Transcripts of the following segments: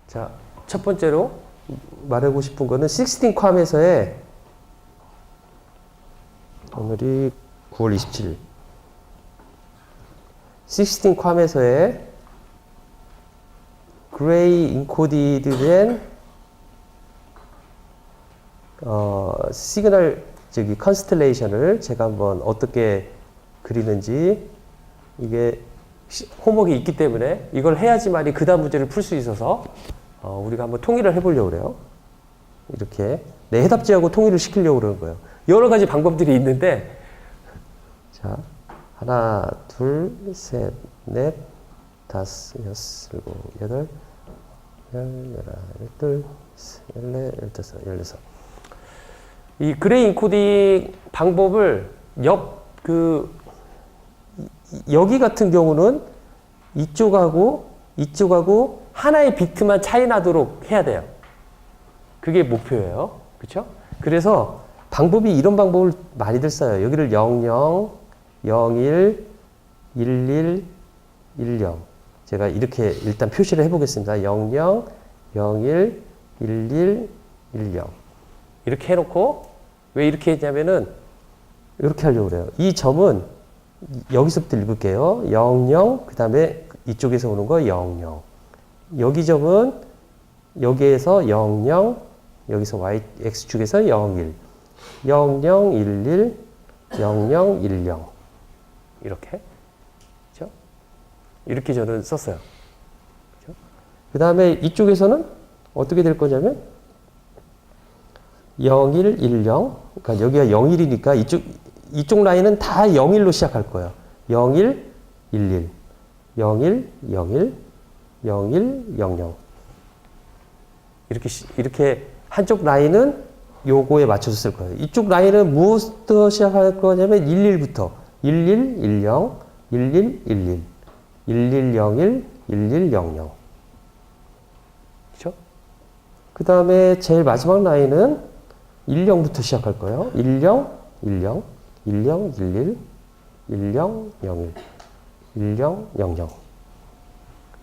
자, 첫 번째로 말하고 싶은 거는 16컴에서의 오늘이 9월 27일 16컴에서의 그레이 인코디드된 시그널 컨스텔레이션을 제가 한번 어떻게 그리는지, 이게 홈워크가 있기 때문에 이걸 해야지만이 그 다음 문제를 풀 수 있어서 우리가 한번 통일을 해보려고 그래요. 이렇게 내 해답지하고 통일을 시키려고 그러는 거예요. 여러 가지 방법들이 있는데, 자, 하나, 둘, 셋, 넷, 다섯, 여섯, 일곱, 여덟, 열둘, 열넷, 열다섯, 열여섯. 이 그레이 인코딩 방법을 여기 같은 경우는 이쪽하고 하나의 비트만 차이 나도록 해야 돼요. 그게 목표예요. 그렇죠? 그래서 방법이 이런 방법을 많이들 써요. 여기를 00, 01, 11, 10. 제가 이렇게 일단 표시를 해보겠습니다. 00, 01, 11, 10. 이렇게 해놓고, 왜 이렇게 했냐면은 이렇게 하려고 그래요. 이 점은 여기서부터 읽을게요. 00, 그 다음에 이쪽에서 오는 거 00. 여기 점은 여기에서 00, 여기서 X축에서 01. 00, 11, 00, 10. 이렇게. 그죠? 이렇게 저는 썼어요. 그 다음에 이쪽에서는 어떻게 될 거냐면 01, 10. 그러니까 여기가 01이니까 이쪽 라인은 다 01로 시작할 거예요. 01, 11, 01, 01, 01, 00. 이렇게 한쪽 라인은 요거에 맞춰서 쓸 거예요. 이쪽 라인은 무엇부터 시작할 거냐면 11부터 11, 10, 11, 11, 11, 01, 11, 00. 그렇죠? 그 다음에 제일 마지막 라인은 10부터 시작할 거예요. 10, 10, 10, 11, 10, 01, 10, 00.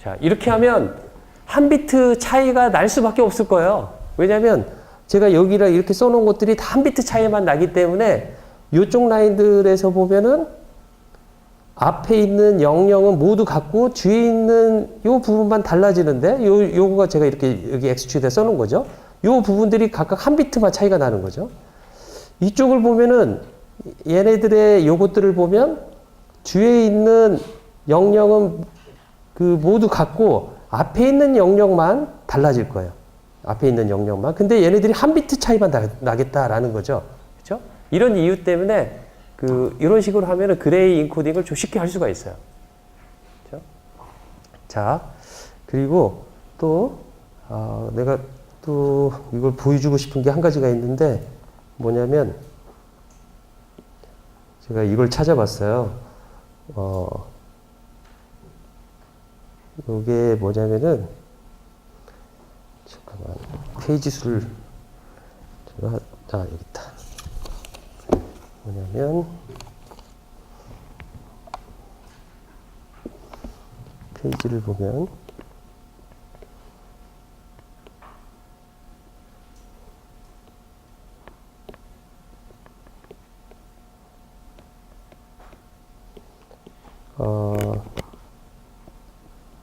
자, 이렇게 하면 한 비트 차이가 날 수밖에 없을 거예요. 왜냐면 제가 여기랑 이렇게 써놓은 것들이 다 한 비트 차이만 나기 때문에 이쪽 라인들에서 보면은 앞에 있는 00은 모두 같고 뒤에 있는 요 부분만 달라지는데 요거가 제가 이렇게 여기 X축에다 써놓은 거죠. 요 부분들이 각각 한 비트만 차이가 나는 거죠. 이쪽을 보면은 얘네들의 요것들을 보면 뒤에 있는 00은 모두 같고 앞에 있는 00만 달라질 거예요. 앞에 있는 00만. 근데 얘네들이 한 비트 차이만 나겠다라는 거죠. 그렇죠? 이런 이유 때문에 이런 식으로 하면은 그레이 인코딩을 좀 쉽게 할 수가 있어요. 그렇죠? 자, 그리고 또 내가 또 이걸 보여주고 싶은 게 한 가지가 있는데, 뭐냐면 제가 이걸 찾아봤어요. 이게 뭐냐면은, 잠깐만, 페이지 수를 제가 여기 있다. 뭐냐면 페이지를 보면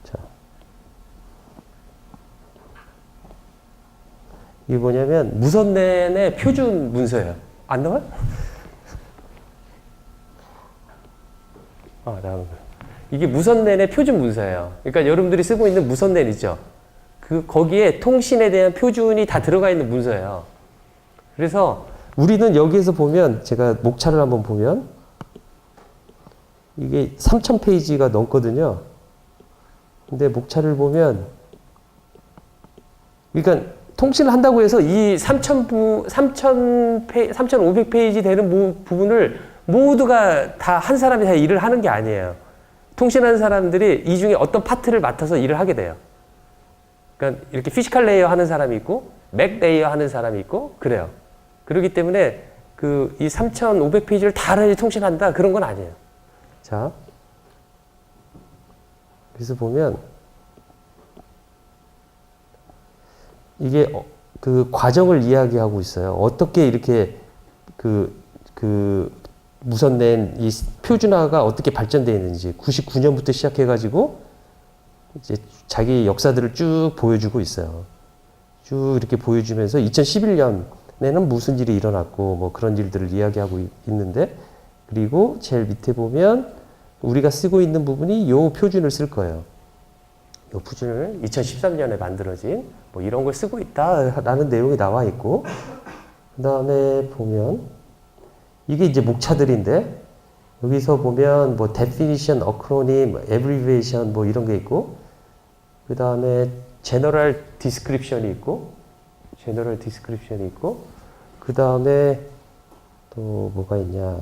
자, 이게 뭐냐면 무선랜의 표준 문서예요. 안 나와요? 나오는 거예요. 이게 무선랜의 표준 문서예요. 그러니까 여러분들이 쓰고 있는 무선랜 있죠? 거기에 통신에 대한 표준이 다 들어가 있는 문서예요. 그래서 우리는 여기에서 보면, 제가 목차를 한번 보면 이게 3000페이지가 넘거든요. 근데 목차를 보면, 그러니까 통신을 한다고 해서 이 3500페이지 되는 부분을 모두가 다 한 사람이 다 일을 하는 게 아니에요. 통신하는 사람들이 이 중에 어떤 파트를 맡아서 일을 하게 돼요. 그러니까 이렇게 피지컬 레이어 하는 사람이 있고, 맥 레이어 하는 사람이 있고, 그래요. 그렇기 때문에 이 3500페이지를 다 통신한다, 그런 건 아니에요. 자, 그래서 보면 이게 그 과정을 이야기하고 있어요. 어떻게 이렇게 그 무선랜 이 표준화가 어떻게 발전되어 있는지 99년부터 시작해가지고 이제 자기 역사들을 쭉 보여주고 있어요. 쭉 이렇게 보여주면서 2011년에는 무슨 일이 일어났고 뭐 그런 일들을 이야기하고 있는데, 그리고 제일 밑에 보면 우리가 쓰고 있는 부분이 요 표준을 쓸 거예요. 요 표준을 2013년에 만들어진 뭐 이런 걸 쓰고 있다라는 내용이 나와 있고, 그 다음에 보면 이게 이제 목차들인데, 여기서 보면 뭐 definition, acronym, abbreviation 뭐 이런 게 있고, 그 다음에 general description이 있고, 그 다음에 또 뭐가 있냐.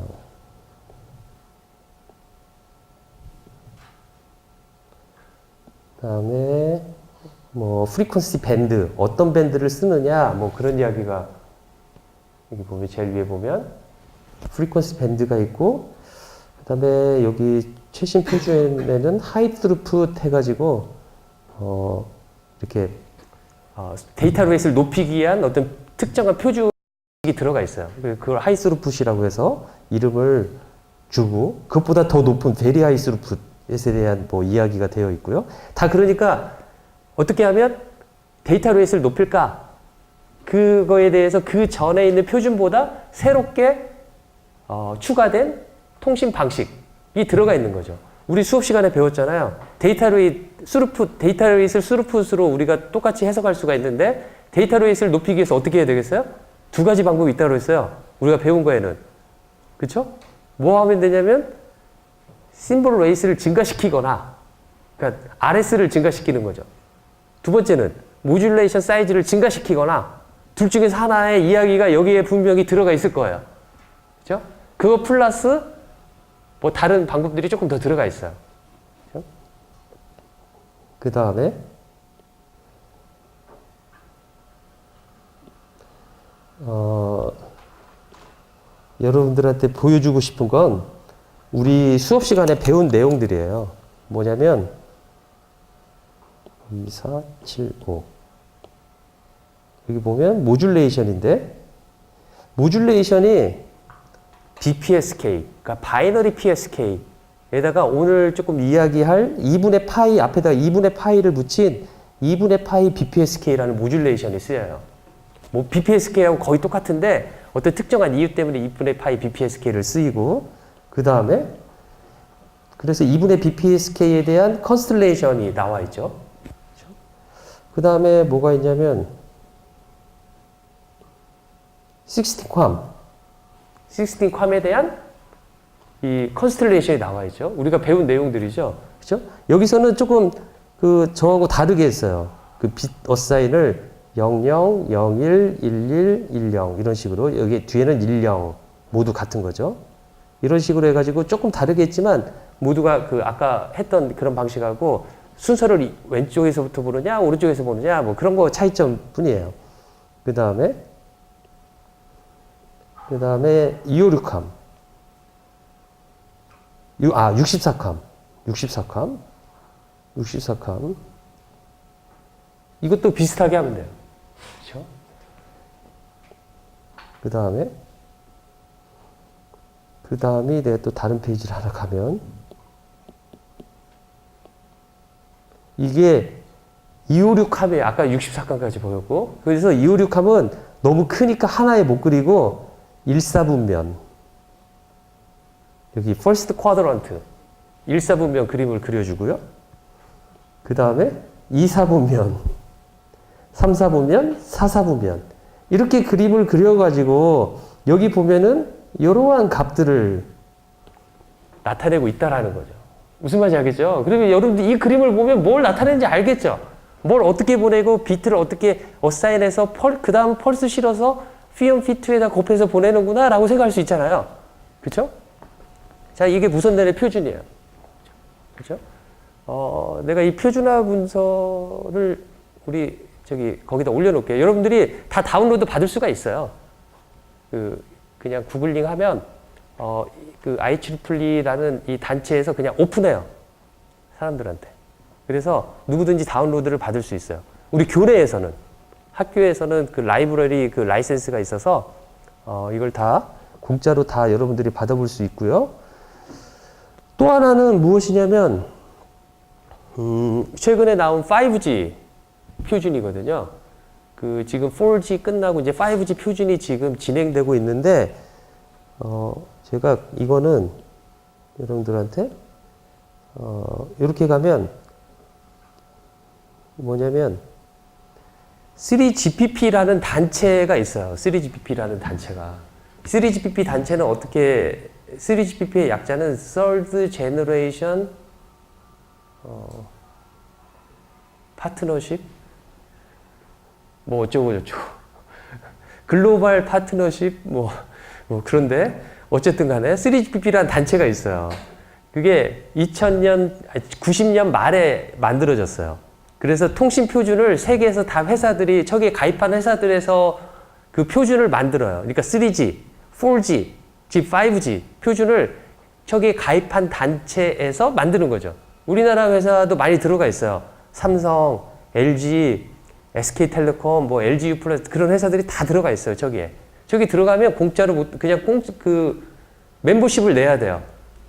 그 다음에 뭐 frequency band, 어떤 밴드를 쓰느냐, 뭐 그런 이야기가 여기 보면 제일 위에 보면 frequency band가 있고, 그 다음에 여기 최신 표준에는 high throughput 해가지고 이렇게 데이터 레이스를 높이기 위한 어떤 특정한 표준이 들어가 있어요. 그걸 high throughput이라고 해서 이름을 주고, 그것보다 더 높은 very high throughput에 대한 뭐 이야기가 되어 있고요. 다 그러니까 어떻게 하면 데이터 레이스를 높일까? 그거에 대해서 그 전에 있는 표준보다 새롭게 추가된 통신 방식이 들어가 있는 거죠. 우리 수업 시간에 배웠잖아요. 데이터 레이스를 스루풋으로 우리가 똑같이 해석할 수가 있는데, 데이터 레이스를 높이기 위해서 어떻게 해야 되겠어요? 두 가지 방법이 있다고 했어요. 우리가 배운 거에는. 그쵸? 뭐 하면 되냐면, 심볼 레이스를 증가시키거나, 그러니까 RS를 증가시키는 거죠. 두 번째는 모듈레이션 사이즈를 증가시키거나, 둘 중에서 하나의 이야기가 여기에 분명히 들어가 있을 거예요. 그죠? 그거 플러스 뭐 다른 방법들이 조금 더 들어가 있어요. 그죠? 그 다음에 여러분들한테 보여주고 싶은 건 우리 수업 시간에 배운 내용들이에요. 뭐냐면 2, 4, 7, 5 여기 보면 모듈레이션인데, 모듈레이션이 BPSK, 그러니까 바이너리 PSK에다가 오늘 조금 이야기할 2분의 파이 앞에다가 2분의 파이를 붙인 2분의 파이 BPSK라는 모듈레이션이 쓰여요. 뭐 BPSK하고 거의 똑같은데 어떤 특정한 이유 때문에 2분의 파이 BPSK를 쓰이고, 그 다음에 그래서 2분의 BPSK에 대한 컨스텔레이션이 나와 있죠. 그 다음에 뭐가 있냐면 16컴에 대한 이 컨스텔레이션이 나와 있죠. 우리가 배운 내용들이죠. 그렇죠? 여기서는 조금 저하고 다르게 했어요. 빛 어사인을 00, 01, 11, 10 이런 식으로, 여기 뒤에는 10 모두 같은 거죠. 이런 식으로 해가지고 조금 다르게 했지만 모두가 아까 했던 그런 방식하고 순서를 왼쪽에서부터 보느냐 오른쪽에서 보느냐 뭐 그런 거 차이점 뿐이에요. 그 다음에 256컴 64컴 이것도 비슷하게 하면 돼요. 그렇죠? 그 다음에 내가 또 다른 페이지를 하나 가면 이게 256컴에 아까 64컴까지 보였고, 그래서 256컴은 너무 크니까 하나에 못 그리고 1사분면 여기 first quadrant 1사분면 그림을 그려주고요. 그 다음에 2사분면 3사분면 4사분면 이렇게 그림을 그려가지고 여기 보면은 이러한 값들을 나타내고 있다라는 거죠. 무슨 말인지 알겠죠? 그러면 여러분들 이 그림을 보면 뭘 나타내는지 알겠죠? 뭘 어떻게 보내고 비트를 어떻게 어사인해서 그 다음 펄스 실어서 P1, P2에다 곱해서 보내는구나 라고 생각할 수 있잖아요. 그렇죠? 자, 이게 무선랜의 표준이에요. 그렇죠? 내가 이 표준화 문서를 거기다 올려놓을게요. 여러분들이 다 다운로드 받을 수가 있어요. 그냥 구글링 하면 IEEE라는 이 단체에서 그냥 오픈해요. 사람들한테. 그래서 누구든지 다운로드를 받을 수 있어요. 우리 교내에서는. 학교에서는 그 라이브러리 그 라이센스가 있어서 이걸 다 공짜로 다 여러분들이 받아볼 수 있고요. 또 하나는 무엇이냐면 최근에 나온 5G 표준이거든요. 그 지금 4G 끝나고 이제 5G 표준이 지금 진행되고 있는데 제가 이거는 여러분들한테 이렇게 가면 뭐냐면 3GPP라는 단체가 있어요. 3GPP라는 단체가. 3GPP 단체는 어떻게 3GPP의 약자는 Third Generation 파트너십 뭐 어쩌고 저쩌고 글로벌 파트너십 뭐 그런데 어쨌든 간에 3GPP라는 단체가 있어요. 그게 90년 말에 만들어졌어요. 그래서 통신 표준을 세계에서 다 회사들이 저기에 가입한 회사들에서 그 표준을 만들어요. 그러니까 3G, 4G, 즉 5G 표준을 저기에 가입한 단체에서 만드는 거죠. 우리나라 회사도 많이 들어가 있어요. 삼성, LG, SK텔레콤, 뭐 LGU 플러스 그런 회사들이 다 들어가 있어요. 저기에. 저기 들어가면 공짜로 그냥 그 멤버십을 내야 돼요.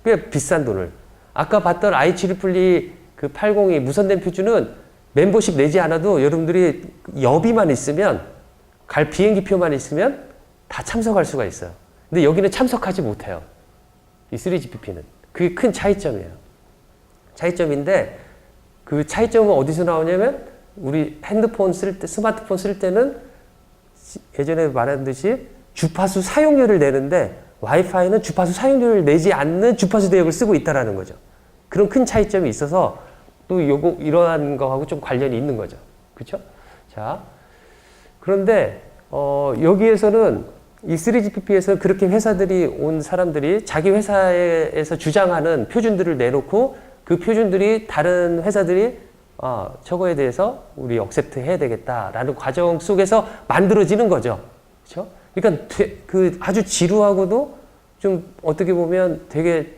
꽤 비싼 돈을. 아까 봤던 IEEE 그 802 무선된 표준은 멤버십 내지 않아도 여러분들이 여비만 있으면 갈 비행기표만 있으면 다 참석할 수가 있어요. 근데 여기는 참석하지 못해요. 이 3GPP는. 그게 큰 차이점이에요. 차이점인데 그 차이점은 어디서 나오냐면 우리 핸드폰 쓸 때, 스마트폰 쓸 때는 예전에 말한 듯이 주파수 사용료를 내는데 와이파이는 주파수 사용료를 내지 않는 주파수 대역을 쓰고 있다는 거죠. 그런 큰 차이점이 있어서 또 이러한 거하고 좀 관련이 있는 거죠. 그렇죠? 자, 그런데 여기에서는 이 3GPP에서 그렇게 회사들이 온 사람들이 자기 회사에서 주장하는 표준들을 내놓고 그 표준들이 다른 회사들이 저거에 대해서 우리 억셉트 해야 되겠다라는 과정 속에서 만들어지는 거죠. 그렇죠? 그러니까 그 아주 지루하고도 좀 어떻게 보면 되게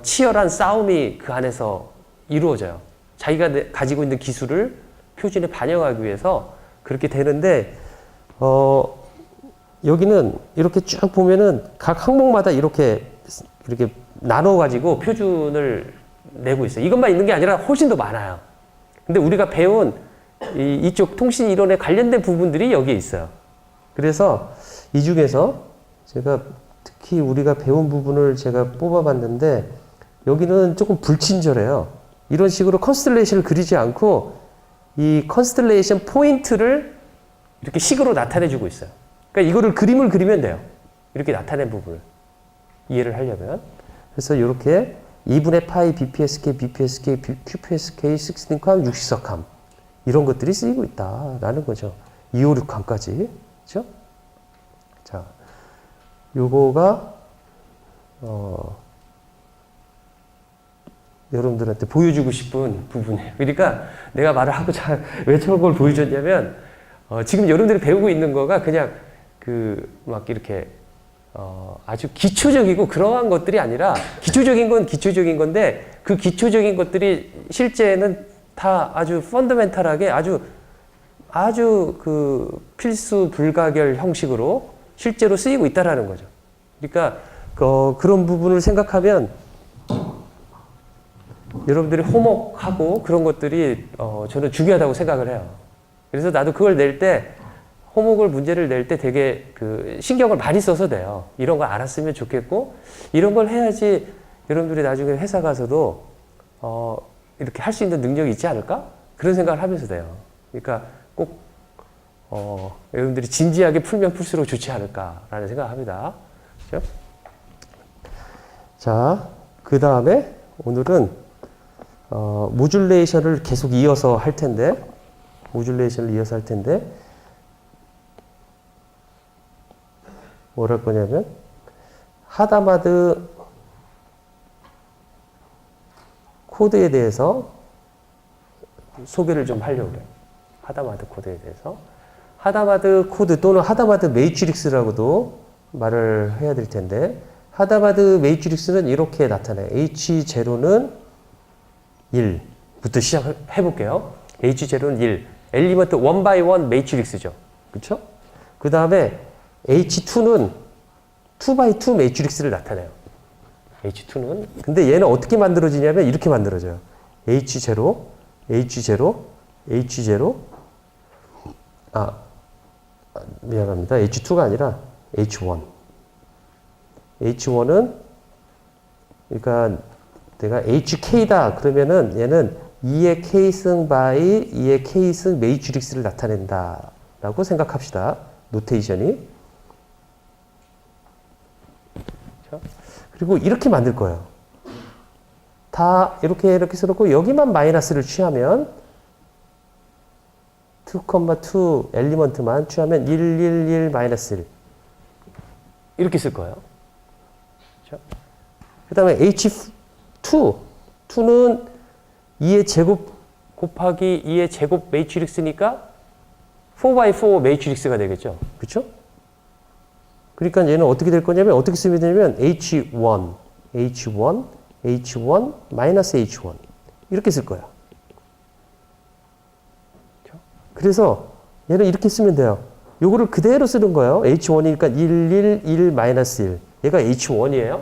치열한 싸움이 그 안에서 이루어져요. 자기가 가지고 있는 기술을 표준에 반영하기 위해서 그렇게 되는데 여기는 이렇게 쭉 보면은 각 항목마다 이렇게 나눠 가지고 표준을 내고 있어요. 이것만 있는 게 아니라 훨씬 더 많아요. 근데 우리가 배운 이쪽 통신 이론에 관련된 부분들이 여기에 있어요. 그래서 이 중에서 제가 특히 우리가 배운 부분을 제가 뽑아봤는데 여기는 조금 불친절해요. 이런 식으로 컨스텔레이션을 그리지 않고 이 컨스텔레이션 포인트를 이렇게 식으로 나타내주고 있어요. 그러니까 이거를 그림을 그리면 돼요. 이렇게 나타낸 부분을 이해를 하려면. 그래서 이렇게 2분의 파이, BPSK, BPSK, QPSK, 16캄, 64캄 이런 것들이 쓰이고 있다라는 거죠. 256캄까지. 그렇죠? 자, 요거가 여러분들한테 보여주고 싶은 부분이에요. 그러니까 내가 말을 하고 왜 저런 걸 보여줬냐면 지금 여러분들이 배우고 있는 거가 그냥 막 이렇게 아주 기초적이고 그러한 것들이 아니라 기초적인 건 기초적인 건데 그 기초적인 것들이 실제는 다 아주 펀더멘탈하게 아주 그 필수 불가결 형식으로 실제로 쓰이고 있다라는 거죠. 그러니까 그런 부분을 생각하면 여러분들이 호목하고 그런 것들이 저는 중요하다고 생각을 해요. 그래서 나도 그걸 낼 때 호목을 문제를 낼 때 되게 신경을 많이 써서 돼요. 이런 거 알았으면 좋겠고 이런 걸 해야지 여러분들이 나중에 회사 가서도 이렇게 할 수 있는 능력이 있지 않을까? 그런 생각을 하면서 돼요. 그러니까 꼭 여러분들이 진지하게 풀면 풀수록 좋지 않을까라는 생각을 합니다. 그렇죠? 자, 그 다음에 오늘은 모듈레이션을 계속 이어서 할 텐데 뭘 할 거냐면 하다마드 코드에 대해서 소개를 좀 하려고 해요. 하다마드 코드에 대해서. 하다마드 코드 또는 하다마드 매트릭스라고도 말을 해야 될 텐데 하다마드 매트릭스는 이렇게 나타나요. H0는 1부터 시작해 볼게요. H0는 1, 엘리먼트 원 바이 원 매트릭스죠. 그쵸? 그 다음에 H2는 2 바이 2 매트릭스를 나타내요. H2는. 근데 얘는 어떻게 만들어지냐면 이렇게 만들어져요. H0, H0, H0. 미안합니다. H2가 아니라 H1. H1은 그러니까 내가 HK다 그러면은 얘는 2의 K승 바이 2의 K승 매트릭스를 나타낸다 라고 생각합시다. 노테이션이. 그리고 이렇게 만들 거예요. 다 이렇게 써놓고 여기만 마이너스를 취하면 2,2 엘리먼트만 취하면 1, 1, 1, 마이너스 1 이렇게 쓸 거예요. 그 다음에 H2 2는 2의 제곱 곱하기 2의 제곱 매트릭스니까 4x4 매트릭스가 되겠죠. 그렇죠? 그러니까 얘는 어떻게 될 거냐면 어떻게 쓰면 되냐면 H1, H1, H1, 마이너스 H1 이렇게 쓸 거예요. 그래서 얘는 이렇게 쓰면 돼요. 요거를 그대로 쓰는 거예요. H1이니까 1, 1, 1, 마이너스 1. 얘가 H1이에요.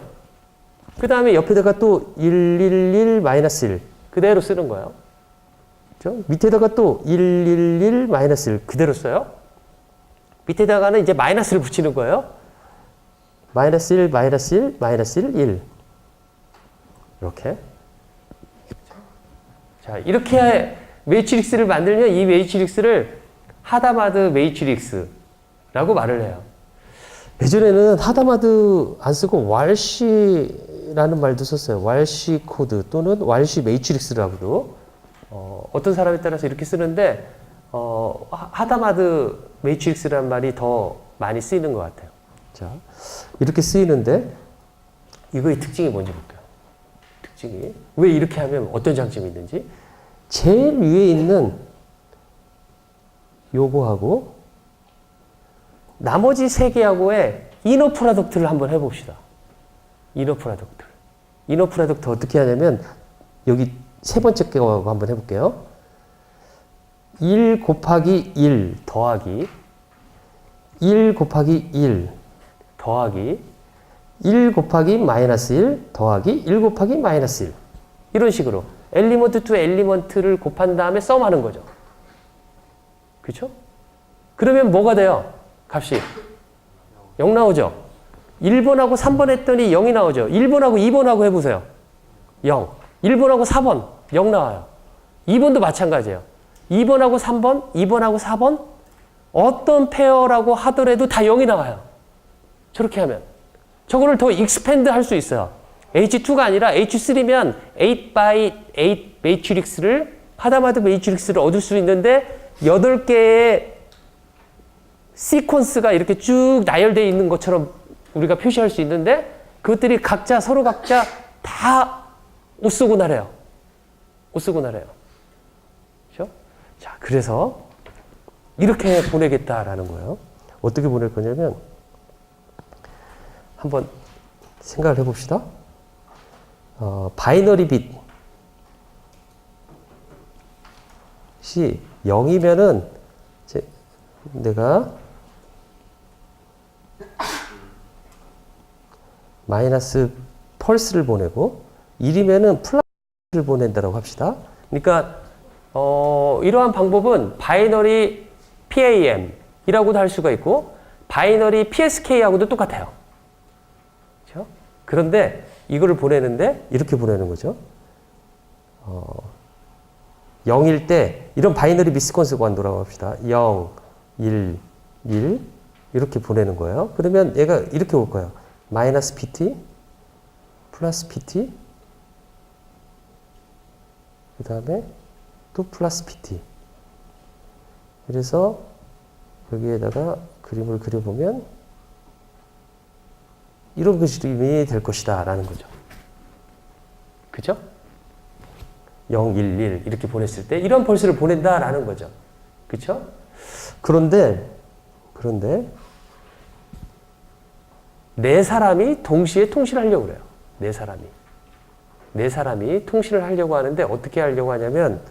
그 다음에 옆에다가 또 1, 1, 1, 마이너스 1. 그대로 쓰는 거예요. 그렇죠? 밑에다가 또 1, 1, 1, 마이너스 1. 그대로 써요. 밑에다가는 이제 마이너스를 붙이는 거예요. 마이너스 1, 마이너스 1, 마이너스 1, 1. 이렇게. 자, 이렇게 매트릭스를 만들면 이 매트릭스를 하다마드 매트릭스라고 말을 해요. 예전에는 하다마드 안 쓰고 왈시라는 말도 썼어요. 왈시 코드 또는 왈시 매트릭스라고도. 어떤 사람에 따라서 이렇게 쓰는데 하다마드 매트릭스라는 말이 더 많이 쓰이는 것 같아요. 자, 이렇게 쓰이는데 이거의 특징이 뭔지 볼게요. 특징이 왜 이렇게 하면 어떤 장점이 있는지. 제일 위에 있는 요거하고 나머지 세 개하고의 이너 프로덕트를 한번 해봅시다. 이너 프로덕트. 이너 프로덕트 어떻게 하냐면 여기 세 번째 거하고 한번 해볼게요. 1 곱하기 1 더하기 1 곱하기 1 더하기 1 곱하기 마이너스 1 더하기 1 곱하기 마이너스 1 이런 식으로 엘리먼트 투 엘리먼트를 곱한 다음에 썸하는 거죠. 그렇죠? 그러면 뭐가 돼요? 값이 0 나오죠? 1번하고 3번 했더니 0이 나오죠? 1번하고 2번하고 해보세요. 0. 1번하고 4번 0 나와요. 2번도 마찬가지예요. 2번하고 3번, 2번하고 4번 어떤 페어라고 하더라도 다 0이 나와요. 저렇게 하면. 저거를 더 익스펜드 할 수 있어요. H2가 아니라 H3면 8 by 8 매트릭스를 하다마드 매트릭스를 얻을 수 있는데 8개의 시퀀스가 이렇게 쭉 나열되어 있는 것처럼 우리가 표시할 수 있는데 그것들이 각자 서로 각자 다 오쏘고나래요. 오쏘고나래요. 그렇죠? 자, 그래서 이렇게 보내겠다라는 거예요. 어떻게 보낼 거냐면 한번 생각을 해봅시다. 바이너리 빛이 0이면은 내가 마이너스 펄스를 보내고 1이면은 플러스를 보낸다고 합시다. 그러니까 이러한 방법은 바이너리 PAM이라고도 할 수가 있고 바이너리 PSK하고도 똑같아요. 그렇죠? 그런데 이거를 보내는데 이렇게 보내는 거죠. 0일 때 이런 바이너리 미스컨스 관도라고 합시다. 0, 1, 1 이렇게 보내는 거예요. 그러면 얘가 이렇게 올 거예요. 마이너스 PT 플러스 PT 그 다음에 또 플러스 PT 그래서 여기에다가 그림을 그려보면 이런 그림이 될 것이다 라는 거죠. 그죠? 0, 1, 1 이렇게 보냈을 때 이런 펄스를 보낸다 라는 거죠. 그쵸? 그런데 네 사람이 동시에 통신을 하려고 그래요. 네 사람이 통신을 하려고 하는데 어떻게 하려고 하냐면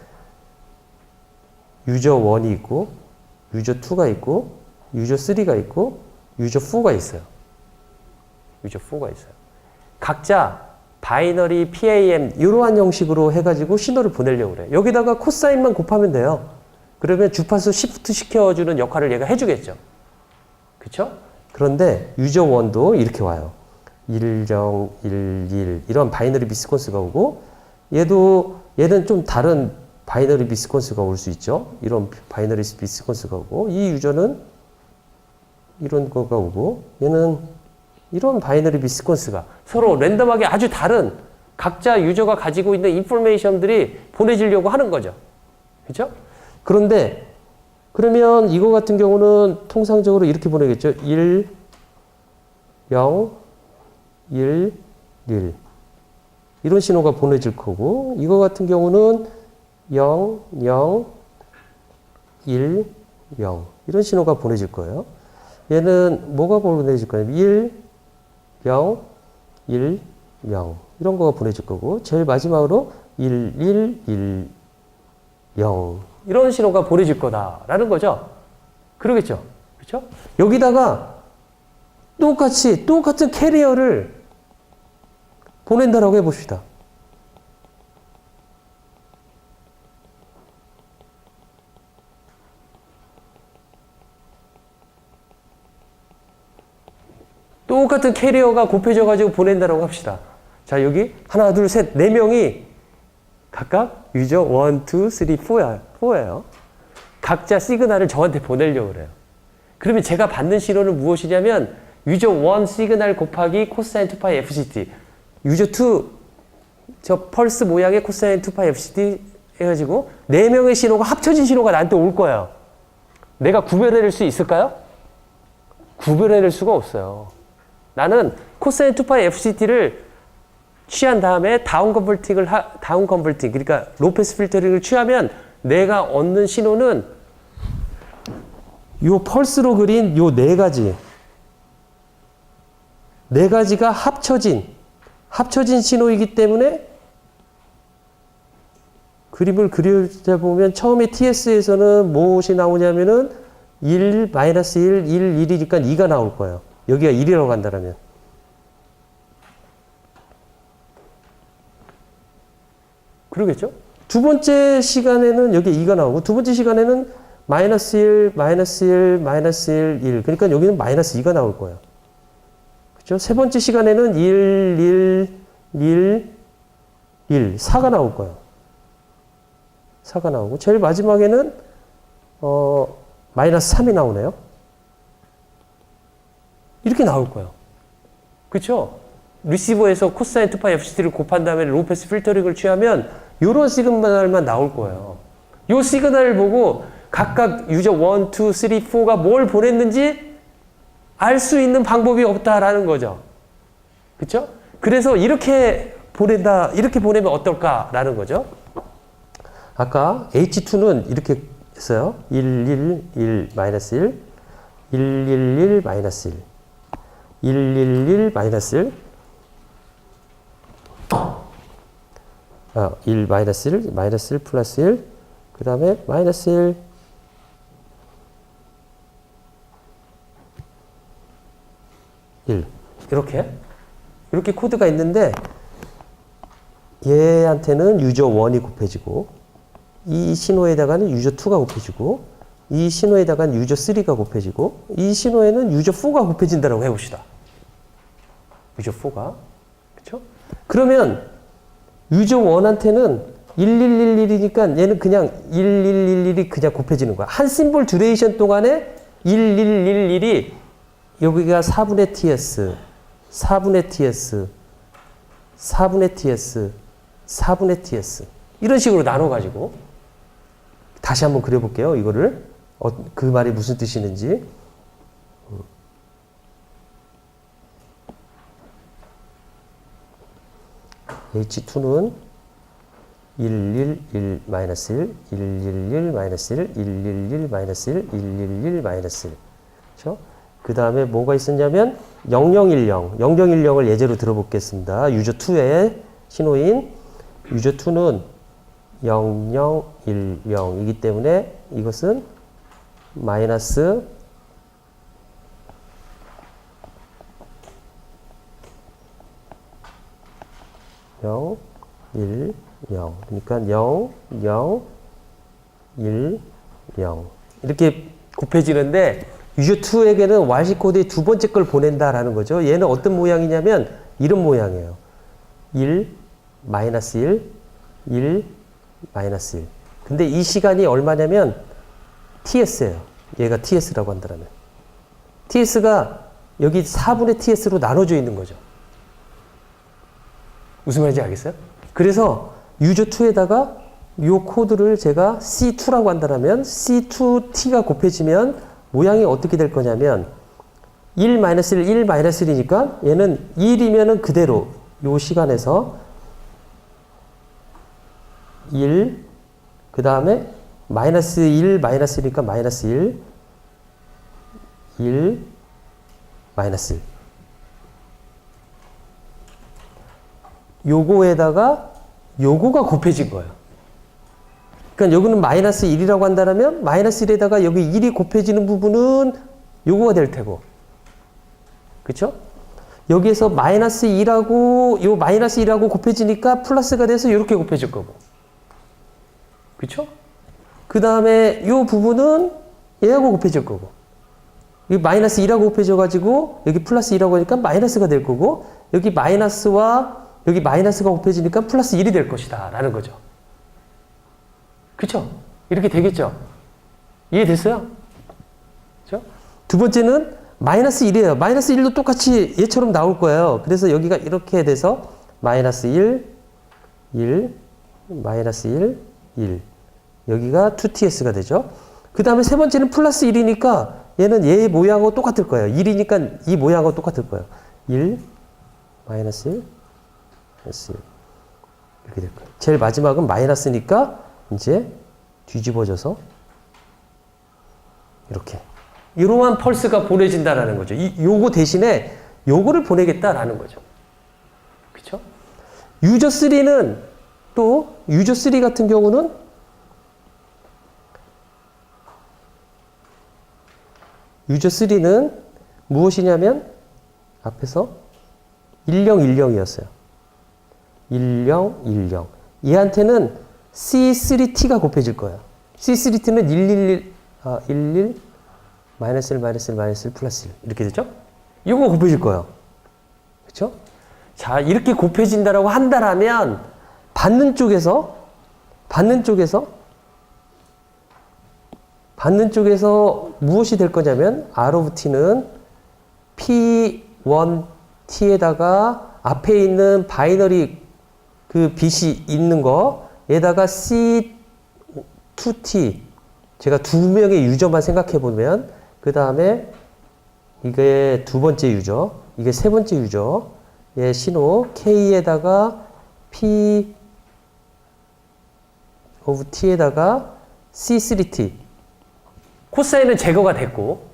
유저 1이 있고, 유저 2가 있고, 유저 3가 있고, 유저 4가 있어요. 유저 4가 있어요. 각자 바이너리 PAM 이러한 형식으로 해가지고 신호를 보내려고 그래요. 여기다가 코사인만 곱하면 돼요. 그러면 주파수 시프트 시켜주는 역할을 얘가 해주겠죠. 그쵸? 그런데 유저 1도 이렇게 와요. 10, 11 이런 바이너리 비스퀀스가 오고 얘는 좀 다른 바이너리 비스퀀스가 올 수 있죠. 이런 바이너리 비스퀀스가 오고 이 유저는 이런 거가 오고 얘는 이런 바이너리 비스퀀스가 서로 랜덤하게 아주 다른 각자 유저가 가지고 있는 인포메이션들이 보내지려고 하는 거죠. 그렇죠? 그런데 그러면 이거 같은 경우는 통상적으로 이렇게 보내겠죠. 1, 0, 1, 1 이런 신호가 보내질 거고 이거 같은 경우는 0, 0, 1, 0 이런 신호가 보내질 거예요. 얘는 뭐가 보내질 거예요? 1, 0, 1, 0 이런 거가 보내질 거고 제일 마지막으로 1, 1, 1, 0 이런 신호가 보내질 거다라는 거죠. 그러겠죠? 그렇죠? 여기다가 똑같은 캐리어를 보낸다라고 해봅시다. 똑같은 캐리어가 곱해져가지고 보낸다라고 합시다. 자, 여기 하나, 둘, 셋, 네 명이 각각 유저 1, 2, 3, 4예요. 각자 시그널을 저한테 보내려고 그래요. 그러면 제가 받는 신호는 무엇이냐면 유저 1 시그널 곱하기 코사인 2파이 FCT 유저 2 저 펄스 모양의 코사인 2파이 FCT 해가지고 4명의 신호가 합쳐진 신호가 나한테 올 거예요. 내가 구별해낼 수 있을까요? 구별해낼 수가 없어요. 나는 코사인 2파이 FCT를 취한 다음에 다운 컨버팅 그러니까 로패스 필터링을 취하면 내가 얻는 신호는 요 펄스로 그린 요 네 가지가 합쳐진 신호이기 때문에 그림을 그리다 보면 처음에 TS에서는 무엇이 나오냐면은 1, 마이너스 1, 1, 1이니까 2가 나올 거예요. 여기가 1이라고 한다면. 그러겠죠? 두 번째 시간에는 여기 2가 나오고 두 번째 시간에는 마이너스 1, 마이너스 1, 마이너스 1, 1. 그러니까 여기는 마이너스 2가 나올 거예요. 그렇죠? 세 번째 시간에는 1, 1, 1, 1. 4가 나올 거예요. 4가 나오고 제일 마지막에는 마이너스 3이 나오네요. 이렇게 나올 거예요. 그렇죠? 리시버에서 코사인 2파이 FCT를 곱한 다음에 로패스 필터링을 취하면 이런 시그널만 나올 거예요. 이 시그널을 보고 각각 유저 1, 2, 3, 4가 뭘 보냈는지 알 수 있는 방법이 없다라는 거죠. 그렇죠? 그래서 이렇게 보내면 어떨까라는 거죠. 아까 H2는 이렇게 했어요. 1, 1, 1, 마이너스 1, 1, 1, 1, 마이너스 1, 1, 1, 1, 마이너스 1, 1, 마이너스 1, 마이너스 1, 플러스 1, 그 다음에 마이너스 1, 이렇게 코드가 있는데 얘한테는 유저 1이 곱해지고 이 신호에다가는 유저 2가 곱해지고 이 신호에다가는 유저 3가 곱해지고 이 신호에는 유저 4가 곱해진다라고 해봅시다. 유저 4가. 그쵸? 그러면 유저 1한테는 1111이니까 얘는 그냥 1111이 그냥 곱해지는 거야. 한 심볼 듀레이션 동안에 1111이 여기가 4분의 TS, 4분의 TS, 4분의 TS, 4분의 TS 이런 식으로 나눠가지고 다시 한번 그려볼게요. 이거를 그 말이 무슨 뜻이는지. H2는 111 마이너스 1, 111 마이너스 1, 111 마이너스 1, 111 마이너스 1. 그렇죠? 그 다음에 뭐가 있었냐면 0010, 0010을 예제로 들어보겠습니다. 유저 2의 신호인 유저 2는 0, 0, 1, 0이기 때문에 이것은 마이너스 0, 1, 0. 그러니까 0, 0, 1, 0. 이렇게 곱해지는데 유저2에게는 YC 코드의 두 번째 걸 보낸다라는 거죠. 얘는 어떤 모양이냐면 이런 모양이에요. 1, 마이너스 1, 1, 마이너스 1. 근데 이 시간이 얼마냐면 TS예요. 얘가 TS라고 한다면. TS가 여기 4분의 TS로 나눠져 있는 거죠. 무슨 말인지 알겠어요? 그래서 유저2에다가 이 코드를 제가 C2라고 한다면 C2T가 곱해지면 모양이 어떻게 될 거냐면 1, 1, 1, 1이니까 얘는 1이면은 그대로 이 시간에서 1, 그 다음에 마이너스 1, 마이너스니까 마이너스 1, 1, 마이너스 1. 요거에다가 요거가 곱해진 거예요. 그러니까 여기는 마이너스 1이라고 한다면 마이너스 1에다가 여기 1이 곱해지는 부분은 요거가 될 테고. 그쵸? 여기에서 마이너스 2라고 요 마이너스 1하고 곱해지니까 플러스가 돼서 이렇게 곱해질 거고. 그쵸? 그 다음에 요 부분은 얘하고 곱해질 거고. 이 마이너스 2라고 곱해져가지고 여기 플러스 2라고 하니까 마이너스가 될 거고 여기 마이너스와 여기 마이너스가 곱해지니까 플러스 1이 될 것이다 라는 거죠. 그쵸? 이렇게 되겠죠? 이해됐어요? 그쵸? 두 번째는 마이너스 1이에요. 마이너스 1도 똑같이 얘처럼 나올 거예요. 그래서 여기가 이렇게 돼서 마이너스 1, 1, 마이너스 1, 1. 여기가 2TS가 되죠. 그 다음에 세 번째는 플러스 1이니까 얘는 얘의 모양하고 똑같을 거예요. 1이니까 이 모양하고 똑같을 거예요. 1, 마이너스 1, 마이너스 1. 이렇게 될 거예요. 제일 마지막은 마이너스니까 이제 뒤집어져서 이렇게. 이러한 펄스가 보내진다라는 거죠. 요거 대신에 요거를 보내겠다라는 거죠. 그쵸? 유저 3는 또 유저 3 같은 경우는 유저 3는 무엇이냐면 앞에서 1010이었어요. 1010. 얘한테는 C3T가 곱해질 거예요. C3T는 11, 마이너스 1, 마이너스 1, 마이너스 1, 플러스 1. 이렇게 되죠? 이거 곱해질 거예요. 그렇죠? 자, 이렇게 곱해진다라고 한다라면 받는 쪽에서 무엇이 될 거냐면 R of T는 P1T에다가 앞에 있는 바이너리 그 bit이 있는 거에다가 C2T 제가 두 명의 유저만 생각해 보면 그 다음에 이게 두 번째 유저, 이게 세 번째 유저의 신호 K에다가 P of T에다가 C3T 코사인은 제거가 됐고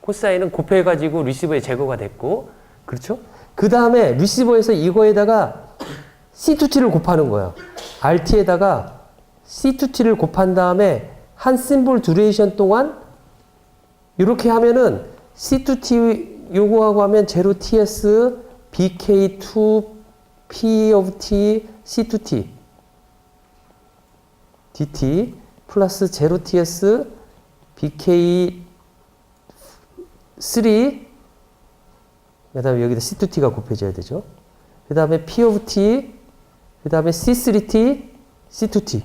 코사인은 곱해가지고 리시버에 제거가 됐고 그렇죠? 그 다음에 리시버에서 이거에다가 C2T를 곱하는 거예요. RT에다가 C2T를 곱한 다음에 한 심볼 듀레이션 동안 이렇게 하면은 C2T 요거하고 하면 0TS BK2 P of T C2T DT 플러스 0TS BK3 그 다음에 여기다 C2T가 곱해져야 되죠. 그 다음에 P of T 그 다음에 C3T C2T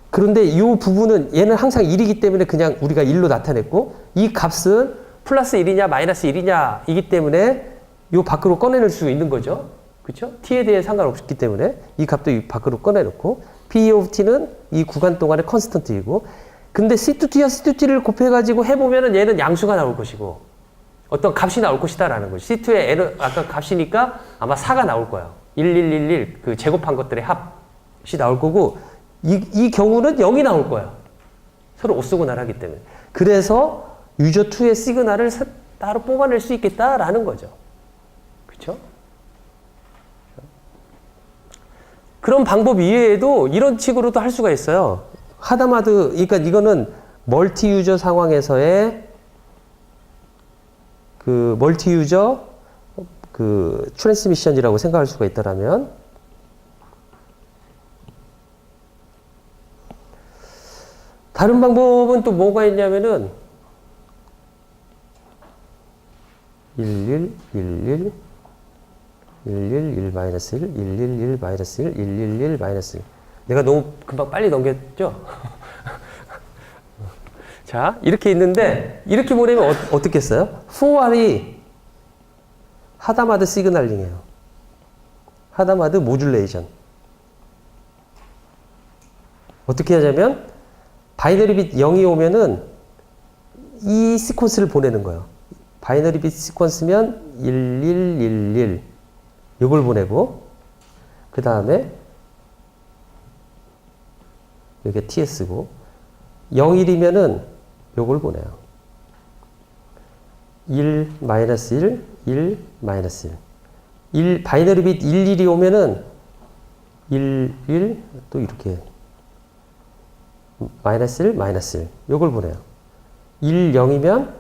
그런데 이 부분은 얘는 항상 1이기 때문에 그냥 우리가 1로 나타냈고 이 값은 플러스 1이냐 마이너스 1이냐 이기 때문에 이 밖으로 꺼내낼 수 있는 거죠. 그렇죠? t에 대해 상관없기 때문에 이 값도 이 밖으로 꺼내놓고 p of t는 이 구간 동안의 컨스턴트이고 근데 C2T와 C2T를 곱해가지고 해보면은 얘는 양수가 나올 것이고 어떤 값이 나올 것이다 라는 거죠. C2의 N은 아까 값이니까 아마 4가 나올 거예요. 1111 그 제곱한 것들의 합이 나올 거고 이 경우는 0이 나올 거예요. 서로 오쏘고날 하기 때문에. 그래서 유저2의 시그널을 따로 뽑아낼 수 있겠다라는 거죠. 그렇죠? 그런 방법 이외에도 이런 식으로도 할 수가 있어요. 하다마드, 그러니까 이거는 멀티 유저 상황에서의 그 멀티 유저 그 트랜스미션이라고 생각할 수가 있다라면, 다른 방법은 또 뭐가 있냐면은 11, 11, 111, 1 마이너스 1, 111 마이너스 1, 111 마이너스 1. 내가 너무 금방 빨리 넘겼죠? 자, 이렇게 있는데, 이렇게 보내면 어떻게 써요? for이 하다마드 시그널링이에요. 하다마드 모듈레이션. 어떻게 하냐면, 바이너리 빛 0이 오면은 이 시퀀스를 보내는 거예요. 바이너리 빛 시퀀스면 1111 이걸 보내고, 그 다음에 여기가 TS고, 01이면은 요걸 보내요. 1, 마이너스 1, 1, 마이너스 1. 1, 바이너리 빛 11이 오면은 1, 1, 또 이렇게. 마이너스 1, 마이너스 1. 요걸 보내요. 1, 0이면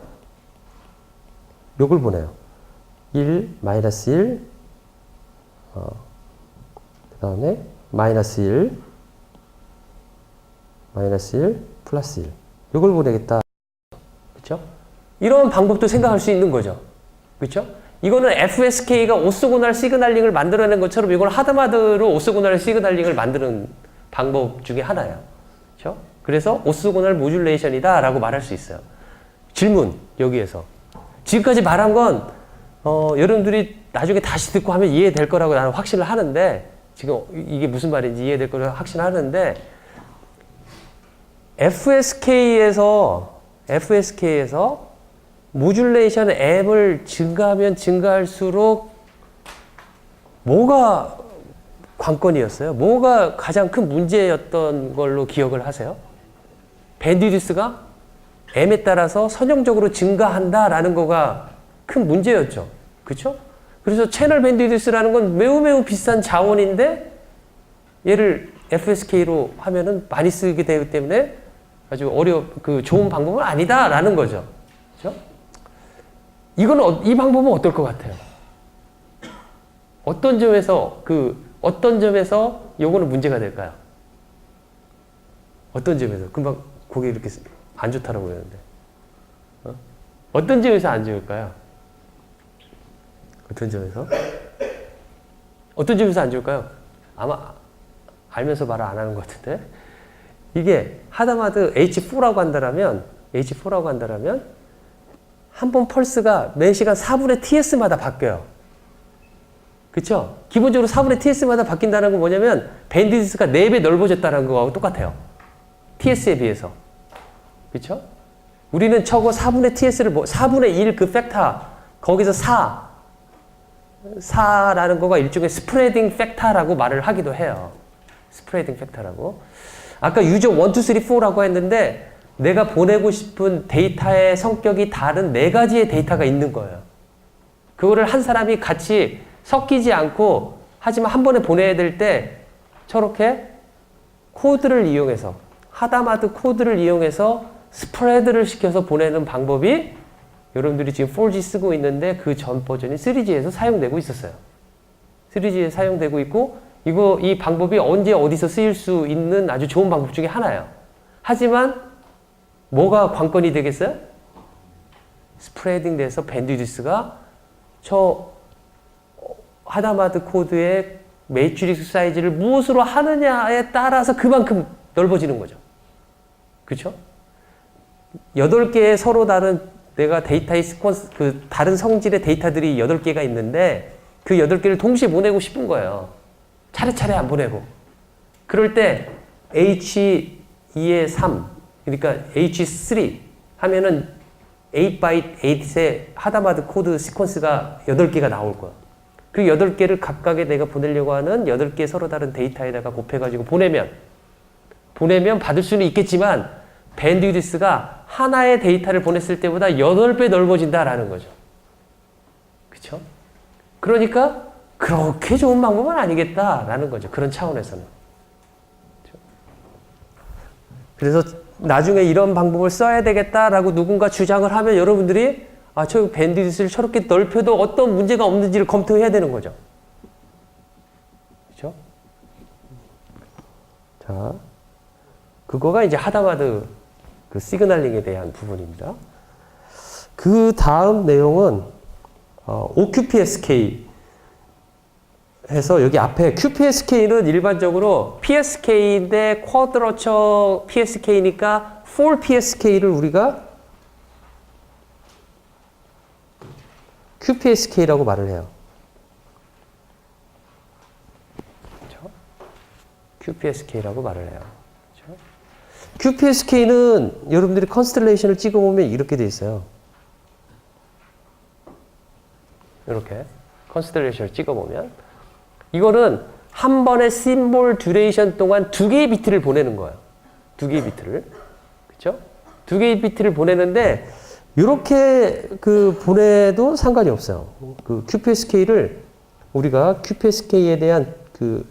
요걸 보내요. 1, 마이너스 1, 그 다음에 마이너스 1, 마이너스 1, 플러스 1. 요걸 보내겠다. 그쵸? 이런 방법도 생각할 수 있는 거죠. 그쵸? 이거는 FSK가 오소고날 시그널링을 만들어낸 것처럼 이걸 하다마드로 오소고날 시그널링을 만드는 방법 중에 하나예요. 그쵸? 그래서 오소고날 모듈레이션이다 라고 말할 수 있어요. 질문, 여기에서. 지금까지 말한 건, 여러분들이 나중에 다시 듣고 하면 이해될 거라고 나는 확신을 하는데, 지금 이게 무슨 말인지 이해될 거라고 확신하는데, FSK에서 모듈레이션 앱을 증가하면 증가할수록 뭐가 관건이었어요? 뭐가 가장 큰 문제였던 걸로 기억을 하세요? 밴드위드스가 M에 따라서 선형적으로 증가한다라는 거가 큰 문제였죠. 그렇죠? 그래서 채널 밴드위드스라는 건 매우 비싼 자원인데 얘를 FSK로 하면은 많이 쓰게 되기 때문에 아주 좋은 방법은 아니다라는 거죠. 그렇죠? 이 방법은 어떨 것 같아요? 어떤 점에서 요거는 문제가 될까요? 어떤 점에서? 금방 고개 이렇게 안 좋다라고 그러는데. 어떤 점에서 안 좋을까요? 어떤 점에서? 어떤 점에서 안 좋을까요? 아마 알면서 말을 안 하는 것 같은데. 이게 하다마드 H4라고 한다면 한 번 펄스가 매시간 4분의 TS마다 바뀌어요. 그쵸? 기본적으로 4분의 TS마다 바뀐다는 건 뭐냐면 밴드위드스가 4배 넓어졌다는 거하고 똑같아요. TS에 비해서. 그쵸? 우리는 저거 4분의 TS를 4분의 1 그 팩터 거기서 4라는 거가 일종의 스프레딩 팩터라고 말을 하기도 해요. 스프레딩 팩터라고. 아까 유저 1, 2, 3, 4라고 했는데 내가 보내고 싶은 데이터의 성격이 다른 4가지의 데이터가 있는 거예요. 그거를 한 사람이 같이 섞이지 않고 하지만 한 번에 보내야 될 때 저렇게 코드를 이용해서 하다마드 코드를 이용해서 스프레드를 시켜서 보내는 방법이 여러분들이 지금 4G 쓰고 있는데 그 전 버전이 3G에서 사용되고 있었어요. 3G에 사용되고 있고 이 방법이 언제 어디서 쓰일 수 있는 아주 좋은 방법 중에 하나예요. 하지만 뭐가 관건이 되겠어요? 스프레딩 돼서 밴드위드스가 저 하다마드 코드의 매트릭스 사이즈를 무엇으로 하느냐에 따라서 그만큼 넓어지는 거죠. 그렇죠? 8개의 서로 다른 내가 데이터의 시퀀스, 다른 성질의 데이터들이 8개가 있는데 그 8개를 동시에 보내고 싶은 거예요. 차례차례 안 보내고. 그럴 때 H2의 3, 그러니까 H3 하면은 8x 8의 하다마드 코드 시퀀스가 8개가 나올 거야. 그 8개를 각각에 내가 보내려고 하는 8개 서로 다른 데이터에다가 곱해가지고 보내면 받을 수는 있겠지만 밴드위드스가 하나의 데이터를 보냈을 때보다 8배 넓어진다라는 거죠. 그쵸? 그러니까 그렇게 좋은 방법은 아니겠다라는 거죠. 그런 차원에서는. 그래서 나중에 이런 방법을 써야 되겠다라고 누군가 주장을 하면 여러분들이 저 밴드위드를 저렇게 넓혀도 어떤 문제가 없는지를 검토해야 되는 거죠. 그렇죠? 자, 그거가 이제 하다마드 그 시그널링에 대한 부분입니다. 그 다음 내용은 OQPSK 해서 여기 앞에 QPSK는 일반적으로 PSK인데 쿼드러처 PSK니까 4PSK를 우리가 QPSK라고 말을 해요. 그렇죠? QPSK라고 말을 해요. 그렇죠? QPSK는 여러분들이 컨스텔레이션을 찍어보면 이렇게 돼 있어요. 이렇게 컨스텔레이션을 찍어보면 이거는 한 번의 심볼 듀레이션 동안 2개의 비트를 보내는 거예요. 2개의 비트를. 그렇죠? 2개의 비트를 보내는데 이렇게 보내도 상관이 없어요. 그 QPSK를 우리가 QPSK에 대한 그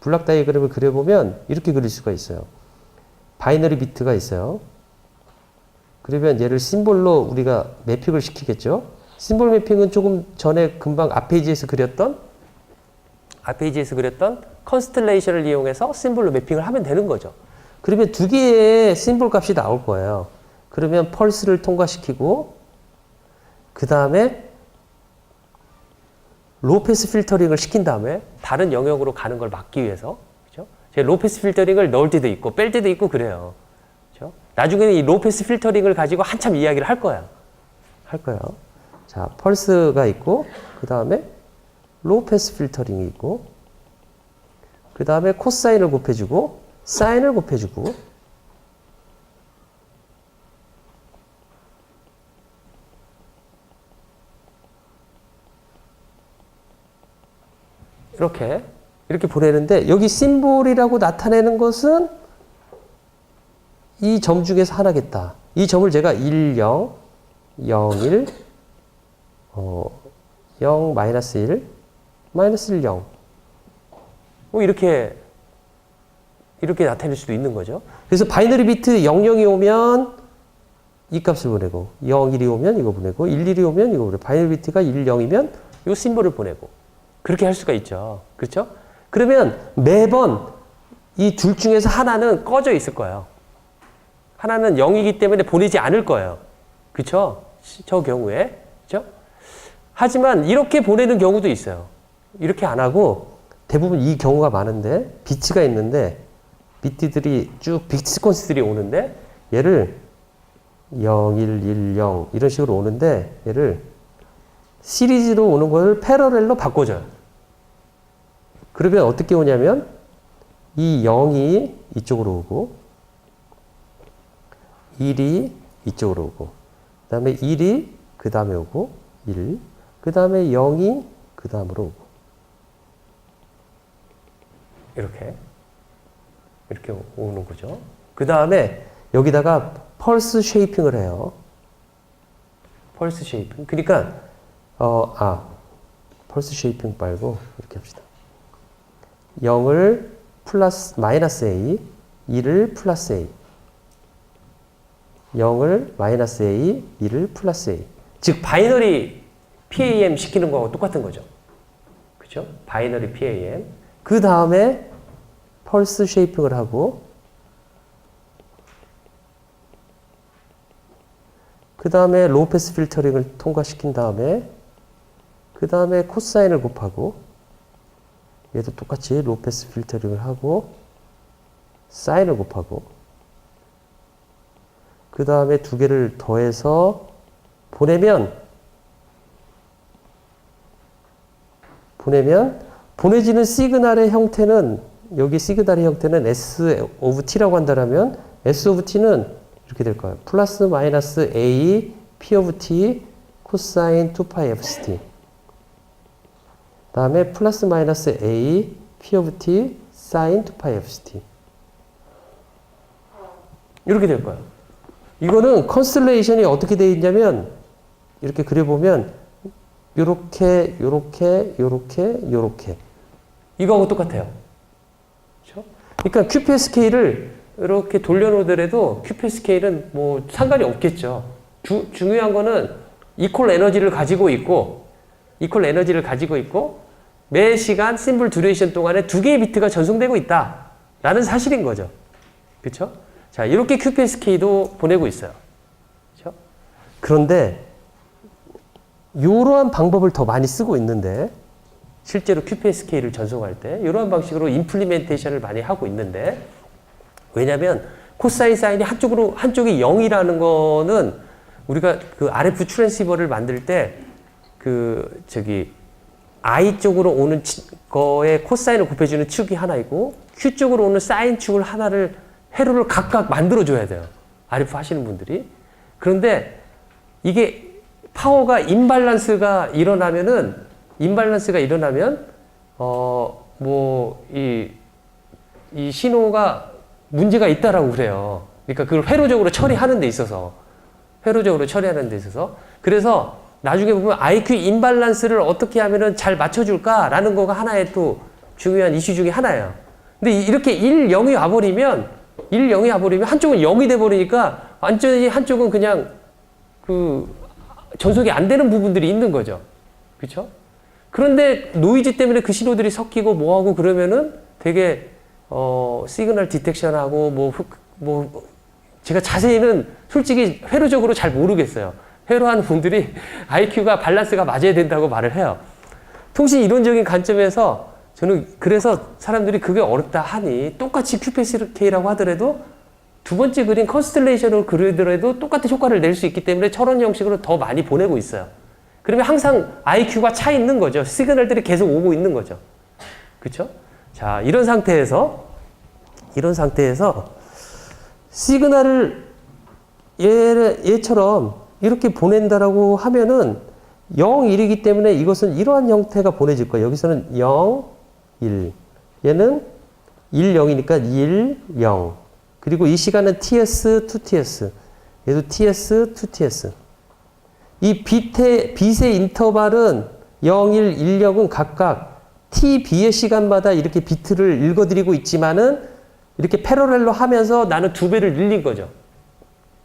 블락 다이어그램을 그려보면 이렇게 그릴 수가 있어요. 바이너리 비트가 있어요. 그러면 얘를 심볼로 우리가 매핑을 시키겠죠. 심볼 매핑은 조금 전에 금방 앞 페이지에서 그렸던 컨스텔레이션을 이용해서 심볼로 매핑을 하면 되는 거죠. 그러면 2개의 심볼 값이 나올 거예요. 그러면 펄스를 통과시키고 그 다음에 로패스 필터링을 시킨 다음에 다른 영역으로 가는 걸 막기 위해서 그렇죠? 제 로패스 필터링을 넣을 때도 있고 뺄 때도 있고 그래요. 그렇죠? 나중에는 이 로패스 필터링을 가지고 한참 이야기를 할 거예요. 자, 펄스가 있고 그 다음에 로패스 필터링이 있고 그 다음에 코사인을 곱해주고 사인을 곱해주고 이렇게 보내는데 여기 심볼이라고 나타내는 것은 이 점 중에서 하나겠다. 이 점을 제가 1, 0, 0, 1, 0, 마이너스 1, 마이너스 1, 0. 이렇게 나타낼 수도 있는 거죠. 그래서 바이너리 비트 0, 0이 오면 이 값을 보내고 0, 1이 오면 이거 보내고 1, 1이 오면 이거 보내고 바이너리 비트가 1, 0이면 이 심볼을 보내고 그렇게 할 수가 있죠. 그렇죠? 그러면 매번 이 둘 중에서 하나는 꺼져 있을 거예요. 하나는 0이기 때문에 보내지 않을 거예요. 그렇죠? 저 경우에. 그렇죠? 하지만 이렇게 보내는 경우도 있어요. 이렇게 안 하고 대부분 이 경우가 많은데 비트가 있는데 비트들이 쭉 빅 시퀀스들이 오는데 얘를 0, 1, 1, 0 이런 식으로 오는데 얘를 시리즈로 오는 걸 패러렐로 바꿔줘요. 그러면 어떻게 오냐면 이 0이 이쪽으로 오고 1이 이쪽으로 오고 그 다음에 1이 그 다음에 오고 1, 그 다음에 0이 그 다음으로 오고 이렇게 오는 거죠. 그 다음에 여기다가 펄스 쉐이핑을 해요. 펄스 쉐이핑. 그러니까 펄스 쉐이핑 말고 이렇게 합시다. 0을 플러스 마이너스 A, 1을 플러스 A. 0을 마이너스 A, 1을 플러스 A. 즉 바이너리 PAM 시키는 거하고 똑같은 거죠. 그렇죠? 바이너리 PAM. 그 다음에 펄스 쉐이핑을 하고 그 다음에 로패스 필터링을 통과시킨 다음에 그 다음에 코사인을 곱하고 얘도 똑같이 로패스 필터링을 하고 사인을 곱하고 그 다음에 2개를 더해서 보내면 보내지는 시그널의 형태는 여기 시그널의 형태는 S of T라고 한다면 S of T는 이렇게 될 거예요. 플러스 마이너스 A P of T 코사인 2파이 FCT 다음에 플러스 마이너스 A P of T 사인 2파이 FCT 이렇게 될 거예요. 이거는 컨스텔레이션이 어떻게 되어 있냐면 이렇게 그려보면 요렇게, 요렇게, 요렇게, 요렇게. 이거하고 똑같아요. 그렇죠? 그러니까 QPSK를 이렇게 돌려놓더라도 QPSK는 뭐 상관이 없겠죠. 중요한 거는 이퀄 에너지를 가지고 있고 매 시간 심블 듀레이션 동안에 2개의 비트가 전송되고 있다 라는 사실인 거죠. 그렇죠? 자, 이렇게 QPSK도 보내고 있어요. 그렇죠? 그런데 이러한 방법을 더 많이 쓰고 있는데 실제로 QPSK를 전송할 때 이러한 방식으로 임플리멘테이션을 많이 하고 있는데 왜냐하면 코사인 사인이 한쪽이 0이라는 거는 우리가 그 RF 트랜시버를 만들 때 I 쪽으로 오는 거에 코사인을 곱해주는 축이 하나 있고 Q 쪽으로 오는 사인 축을 하나를 회로를 각각 만들어줘야 돼요. RF 하시는 분들이. 그런데 이게 파워가 임발란스가 일어나면 이 신호가 문제가 있다라고 그래요. 그러니까 그걸 회로적으로 처리하는 데 있어서 그래서 나중에 보면 IQ 임발란스를 어떻게 하면은 잘 맞춰줄까라는 거가 하나의 또 중요한 이슈 중에 하나예요. 근데 이렇게 1, 0이 와버리면 한쪽은 0이 돼버리니까 완전히 한쪽은 그냥 전속이 안 되는 부분들이 있는 거죠. 그렇죠? 그런데 노이즈 때문에 그 신호들이 섞이고 뭐하고 그러면은 되게 시그널 디텍션하고 제가 자세히는 솔직히 회로적으로 잘 모르겠어요. 회로하는 분들이 IQ가 밸런스가 맞아야 된다고 말을 해요. 통신 이론적인 관점에서 저는 그래서 사람들이 그게 어렵다 하니 똑같이 QPSK라고 하더라도 두 번째 그림 컨스텔레이션으로 그리더라도 똑같은 효과를 낼 수 있기 때문에 철원 형식으로 더 많이 보내고 있어요. 그러면 항상 IQ가 차 있는 거죠. 시그널들이 계속 오고 있는 거죠. 그렇죠? 자, 이런 상태에서 시그널을 얘처럼 이렇게 보낸다라고 하면은 0, 1이기 때문에 이것은 이러한 형태가 보내질 거예요. 여기서는 0, 1. 얘는 1, 0이니까 1, 0. 그리고 이 시간은 TS, 2TS. 얘도 TS, 2TS. 이 빛의 인터벌은 0, 1, 1, 0은 각각 TB의 시간마다 이렇게 비트를 읽어드리고 있지만은 이렇게 패러렐로 하면서 나는 2배를 늘린 거죠.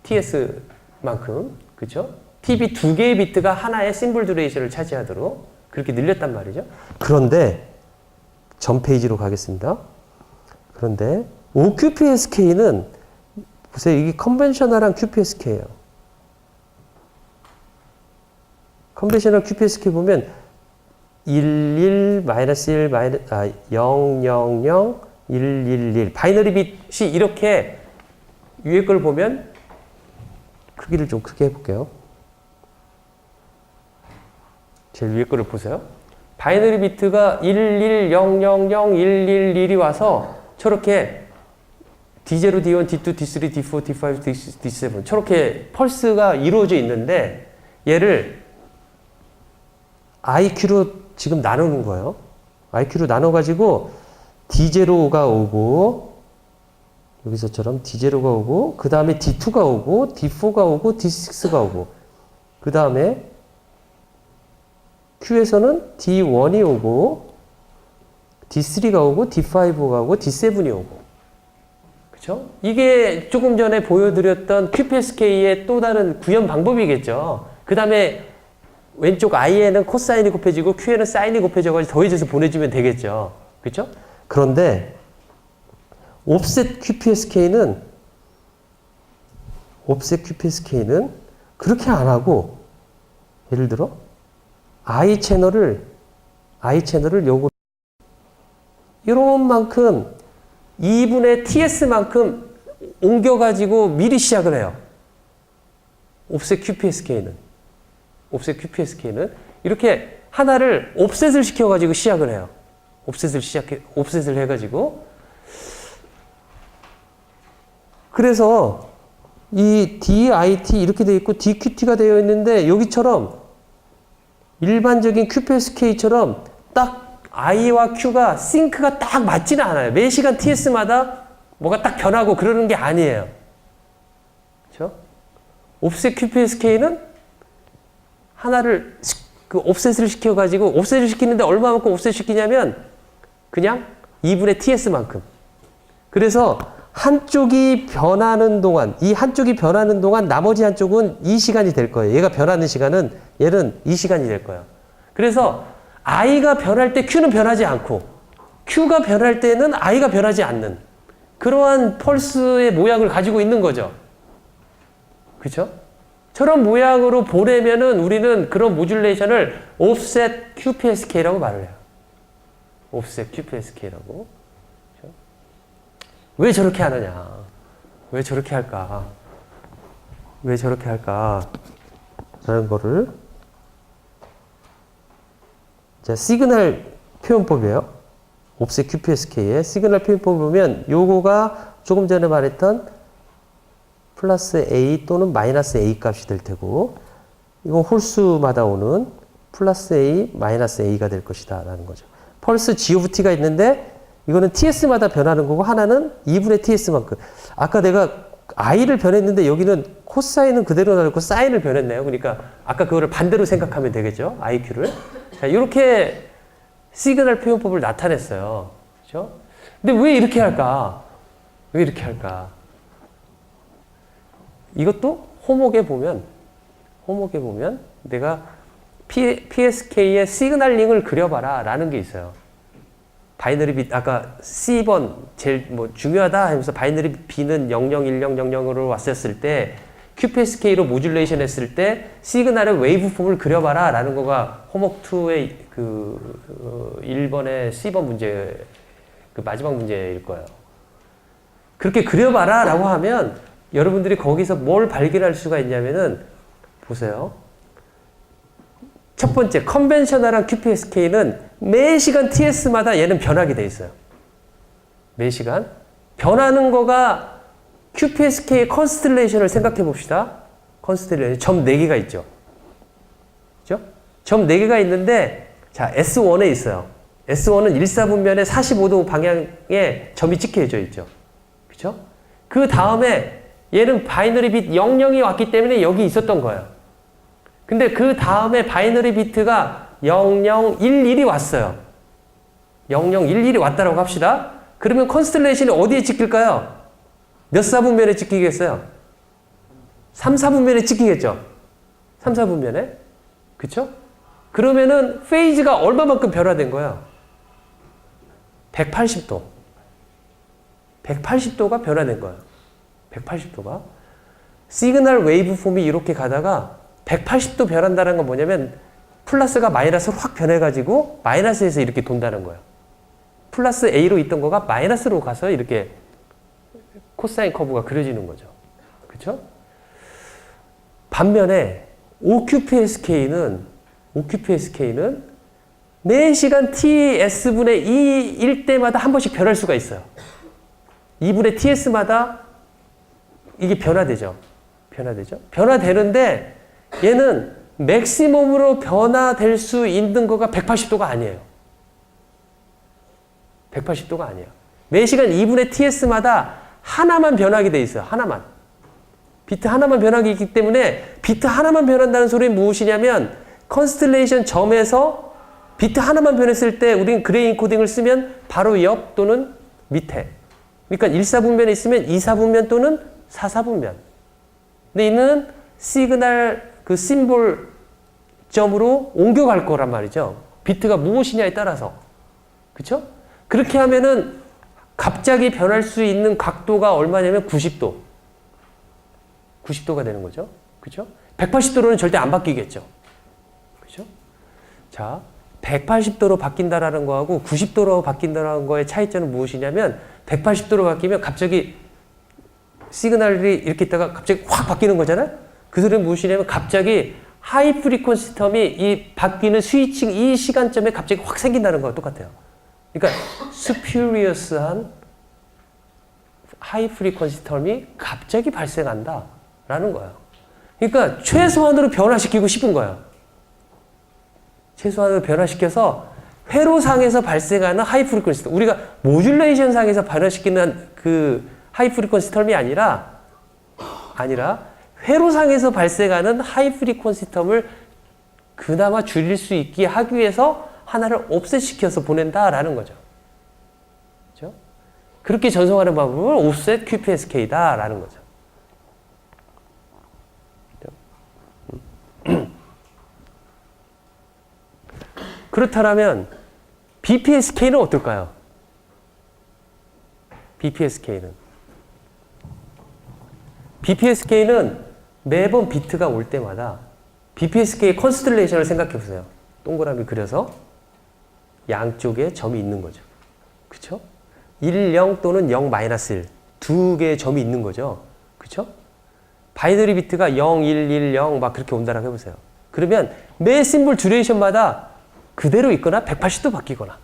TS만큼. 그죠? TB 2개의 비트가 하나의 심볼 듀레이션을 차지하도록 그렇게 늘렸단 말이죠. 그런데 전 페이지로 가겠습니다. 그런데 OQPSK는 보세요. 이게 컨벤셔널한 QPSK예요. 컨벤셔널 QPSK 보면 11, -1, 0, 0, 0, 1, 1, 1 바이너리 빛이 이렇게 위에 걸 보면 크기를 좀 크게 해볼게요. 제일 위에 거를 보세요. 바이너리 비트가 1, 1, 0, 0, 0, 1, 1, 1이 와서 저렇게 D0, D1, D2, D3, D4, D5, D7 저렇게 펄스가 이루어져 있는데 얘를 IQ로 지금 나누는 거예요. IQ로 나눠가지고 D0가 오고 여기서처럼 D0가 오고 그 다음에 D2가 오고 D4가 오고 D6가 오고 그 다음에 Q에서는 D1이 오고 D3가 오고 D5가 오고 D7이 오고 그쵸? 이게 조금 전에 보여드렸던 QPSK의 또 다른 구현 방법이겠죠. 그 다음에 왼쪽 I에는 코사인이 곱해지고 Q에는 사인이 곱해져가지고 더해져서 보내주면 되겠죠. 그쵸? 그런데 옵셋 QPSK는 그렇게 안 하고 예를 들어 I 채널을 요거 이런 만큼 2분의 TS만큼 옮겨가지고 미리 시작을 해요. 옵셋 QPSK는 이렇게 하나를 옵셋을 시켜가지고 시작을 해요. 옵셋을 해가지고 그래서 이 DIT 이렇게 되어 있고 DQT가 되어 있는데 여기처럼 일반적인 QPSK처럼 딱 I와 Q가 싱크가 딱 맞지는 않아요. 매 시간 TS마다 뭐가 딱 변하고 그러는 게 아니에요. 그렇죠? 옵셋 QPSK는 하나를 그 옵셋을 시켜가지고 옵셋을 시키는데 얼마만큼 옵셋 시키냐면 그냥 2분의 ts만큼. 그래서 한쪽이 변하는 동안, 이 한쪽이 변하는 동안 나머지 한쪽은 이 시간이 될 거예요. 얘가 변하는 시간은 얘는 이 시간이 될 거예요. 그래서 i가 변할 때 q는 변하지 않고 q가 변할 때는 i가 변하지 않는 그러한 펄스의 모양을 가지고 있는 거죠. 그렇죠? 저런 모양으로 보내면은 우리는 그런 모듈레이션을 offset QPSK라고 말을 해요. offset QPSK라고. 그렇죠? 왜 저렇게 하느냐? 왜 저렇게 할까? 왜 저렇게 할까? 저런 거를 자, 시그널 표현법이에요. offset QPSK의 시그널 표현법을 보면 요거가 조금 전에 말했던 플러스 A 또는 마이너스 A 값이 될 테고 이건 홀수마다 오는 플러스 A, 마이너스 A가 될 것이다 라는 거죠. 펄스 G of T가 있는데 이거는 TS마다 변하는 거고 하나는 2분의 TS만큼. 아까 내가 I를 변했는데 여기는 코사인은 그대로 나왔고 사인을 변했네요. 그러니까 아까 그거를 반대로 생각하면 되겠죠. IQ를. 자, 이렇게 시그널 표현법을 나타냈어요. 그렇죠? 근데 왜 이렇게 할까? 왜 이렇게 할까? 이것도 호목에 보면 내가 PSK의 시그널링을 그려봐라 라는 게 있어요. 바이너리 빗, 아까 C번 제일 뭐 중요하다 하면서 바이너리 B는 001000으로 왔었을 때 QPSK로 모듈레이션 했을 때 시그널의 웨이브 폼을 그려봐라 라는 거가 호목 2의 그 1번의 C번 문제, 그 마지막 문제일 거예요. 그렇게 그려봐라 라고 하면 여러분들이 거기서 뭘 발견할 수가 있냐면은 보세요. 첫 번째, 컨벤셔널한 QPSK는 매 시간 TS마다 얘는 변하게 돼 있어요. 매 시간. 변하는 거가 QPSK의 컨스텔레이션을 생각해 봅시다. 컨스텔레이션. 점 4개가 있죠. 그죠? 점 4개가 있는데, 자, S1에 있어요. S1은 1사분면에 45도 방향에 점이 찍혀져 있죠. 그죠? 그 다음에 얘는 바이너리 비트 00이 왔기 때문에 여기 있었던 거예요. 근데 그 다음에 바이너리 비트가 0011이 왔어요. 0011이 왔다라고 합시다. 그러면 컨스텔레이션이 어디에 찍힐까요? 몇 사분면에 찍히겠어요? 3, 4분면에 찍히겠죠? 3, 4분면에? 그쵸? 그러면은 페이즈가 얼마만큼 변화된 거예요? 180도. 180도가 변화된 거예요. 180도가. 시그널 웨이브 폼이 이렇게 가다가 180도 변한다는 건 뭐냐면 플러스가 마이너스로 확 변해가지고 마이너스에서 이렇게 돈다는 거예요. 플러스 A로 있던 거가 마이너스로 가서 이렇게 코사인 커브가 그려지는 거죠. 그렇죠? 반면에 OQPSK는 매 시간 TS분의 2일 때마다 한 번씩 변할 수가 있어요. 2분의 TS마다 이게 변화되죠. 변화되는데 얘는 맥시멈으로 변화될 수 있는 거가 180도가 아니에요. 180도가 아니에요. 매 시간 2분의 TS마다 하나만 변하게 돼 있어요. 하나만. 비트 하나만 변하게 있기 때문에 비트 하나만 변한다는 소리는 무엇이냐면 컨스텔레이션 점에서 비트 하나만 변했을 때 우리는 그레이 인코딩을 쓰면 바로 옆 또는 밑에. 그러니까 1사분면에 있으면 2사분면 또는 4사분면. 근데 이는 시그널 그 심볼 점으로 옮겨갈 거란 말이죠. 비트가 무엇이냐에 따라서. 그쵸? 그렇게 하면은 갑자기 변할 수 있는 각도가 얼마냐면 90도. 90도가 되는 거죠. 그죠? 180도로는 절대 안 바뀌겠죠. 그죠? 자, 180도로 바뀐다라는 거하고 90도로 바뀐다라는 거의 차이점은 무엇이냐면 180도로 바뀌면 갑자기 시그널이 이렇게 있다가 갑자기 확 바뀌는 거잖아요. 그 소리는 무엇이냐면 갑자기 하이 프리퀀시 텀이 이 바뀌는 스위칭 이 시간점에 갑자기 확 생긴다는 거와 똑같아요. 그러니까 스퓨리어스한 하이 프리퀀시 텀이 갑자기 발생한다 라는 거예요. 그러니까 최소한으로 변화시키고 싶은 거예요. 최소한으로 변화시켜서 회로상에서 발생하는 하이 프리퀀시 텀, 우리가 모듈레이션 상에서 변화시키는 그 하이 프리퀀시 텀이 아니라 회로상에서 발생하는 하이 프리퀀시 텀을 그나마 줄일 수 있게 하기 위해서 하나를 옵셋시켜서 보낸다라는 거죠. 그렇죠? 그렇게 전송하는 방법을 옵셋 QPSK다라는 거죠. 그렇다면 BPSK는 어떨까요? BPSK는 매번 비트가 올 때마다 BPSK의 컨스텔레이션을 생각해 보세요. 동그라미 그려서 양쪽에 점이 있는 거죠. 그쵸? 1, 0 또는 0, -1 두 개의 점이 있는 거죠. 그쵸? 바이너리 비트가 0, 1, 1, 0 막 그렇게 온다라고 해보세요. 그러면 매 심볼 듀레이션마다 그대로 있거나 180도 바뀌거나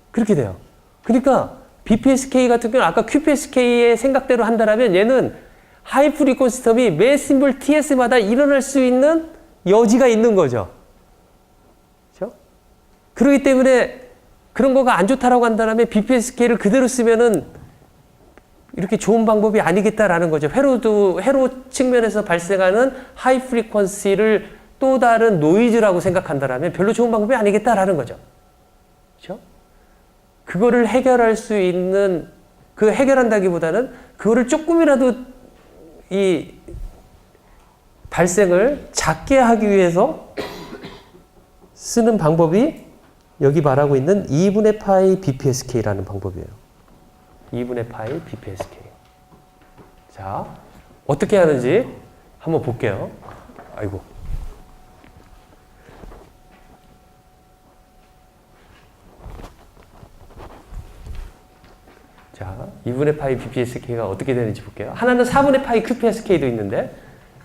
그렇게 돼요. 그러니까 BPSK 같은 경우는 아까 QPSK의 생각대로 한다면 얘는 하이 프리퀀시 텀이 매 심볼 TS마다 일어날 수 있는 여지가 있는 거죠. 그렇죠? 그렇기 때문에 그런 거가 안 좋다라고 한다면 BPSK를 그대로 쓰면은 이렇게 좋은 방법이 아니겠다라는 거죠. 회로 측면에서 발생하는 하이 프리퀀시를 또 다른 노이즈라고 생각한다면 별로 좋은 방법이 아니겠다라는 거죠. 그렇죠? 그거를 해결할 수 있는, 그 해결한다기보다는 그거를 조금이라도 이 발생을 작게 하기 위해서 쓰는 방법이 여기 말하고 있는 2분의 파이 BPSK라는 방법이에요. 2분의 파이 BPSK. 자, 어떻게 하는지 한번 볼게요. 아이고. 자, 2분의 파이 BPSK가 어떻게 되는지 볼게요. 하나는 4분의 파이 QPSK도 있는데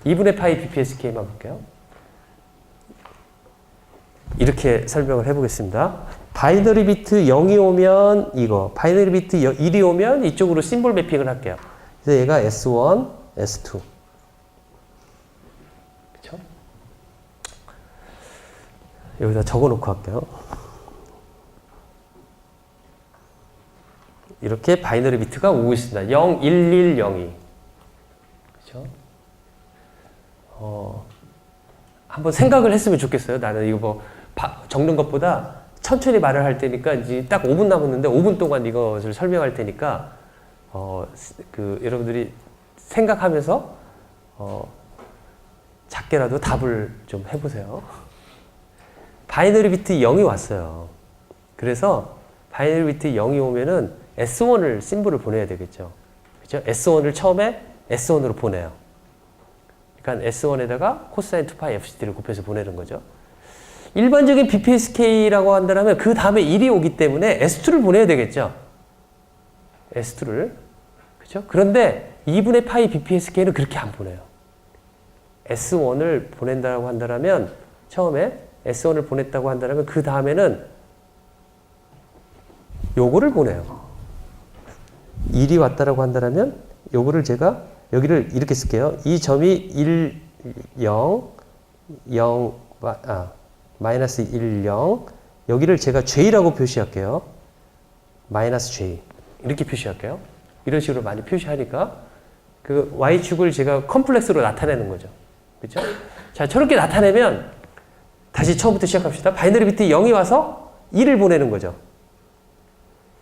2분의 파이 BPSK만 볼게요. 이렇게 설명을 해보겠습니다. 바이너리 비트 0이 오면 이거, 바이너리 비트 1이 오면 이쪽으로 심볼 매핑을 할게요. 그래서 얘가 S1, S2. 그쵸? 여기다 적어 놓고 할게요. 이렇게 바이너리 비트가 오고 있습니다. 0, 1, 1, 0이. 그쵸? 한번 생각을 했으면 좋겠어요. 나는 이거 뭐, 적는 것보다 천천히 말을 할 테니까 이제 딱 5분 남았는데 5분 동안 이것을 설명할 테니까, 여러분들이 생각하면서, 작게라도 답을 좀 해보세요. 바이너리 비트 0이 왔어요. 그래서 바이너리 비트 0이 오면은 S1을 심볼을 보내야 되겠죠. 그죠? S1을 처음에 S1으로 보내요. 그러니까 S1에다가 코사인 2파이 FCT를 곱해서 보내는 거죠. 일반적인 BPSK라고 한다면 그 다음에 1이 오기 때문에 S2를 보내야 되겠죠. S2를. 그죠? 그런데 2분의 파이 BPSK는 그렇게 안 보내요. S1을 보낸다고 한다면 처음에 S1을 보냈다고 한다면 그 다음에는 요거를 보내요. 1이 왔다라고 한다면 요거를 제가 여기를 이렇게 쓸게요. 이 점이 1, 0, 0, 마이너스 1, 0 여기를 제가 J라고 표시할게요. 마이너스 J 이렇게 표시할게요. 이런 식으로 많이 표시하니까 그 Y축을 제가 컴플렉스로 나타내는 거죠. 그렇죠? 자, 저렇게 나타내면 다시 처음부터 시작합시다. 바이너리 비트 0이 와서 1을 보내는 거죠.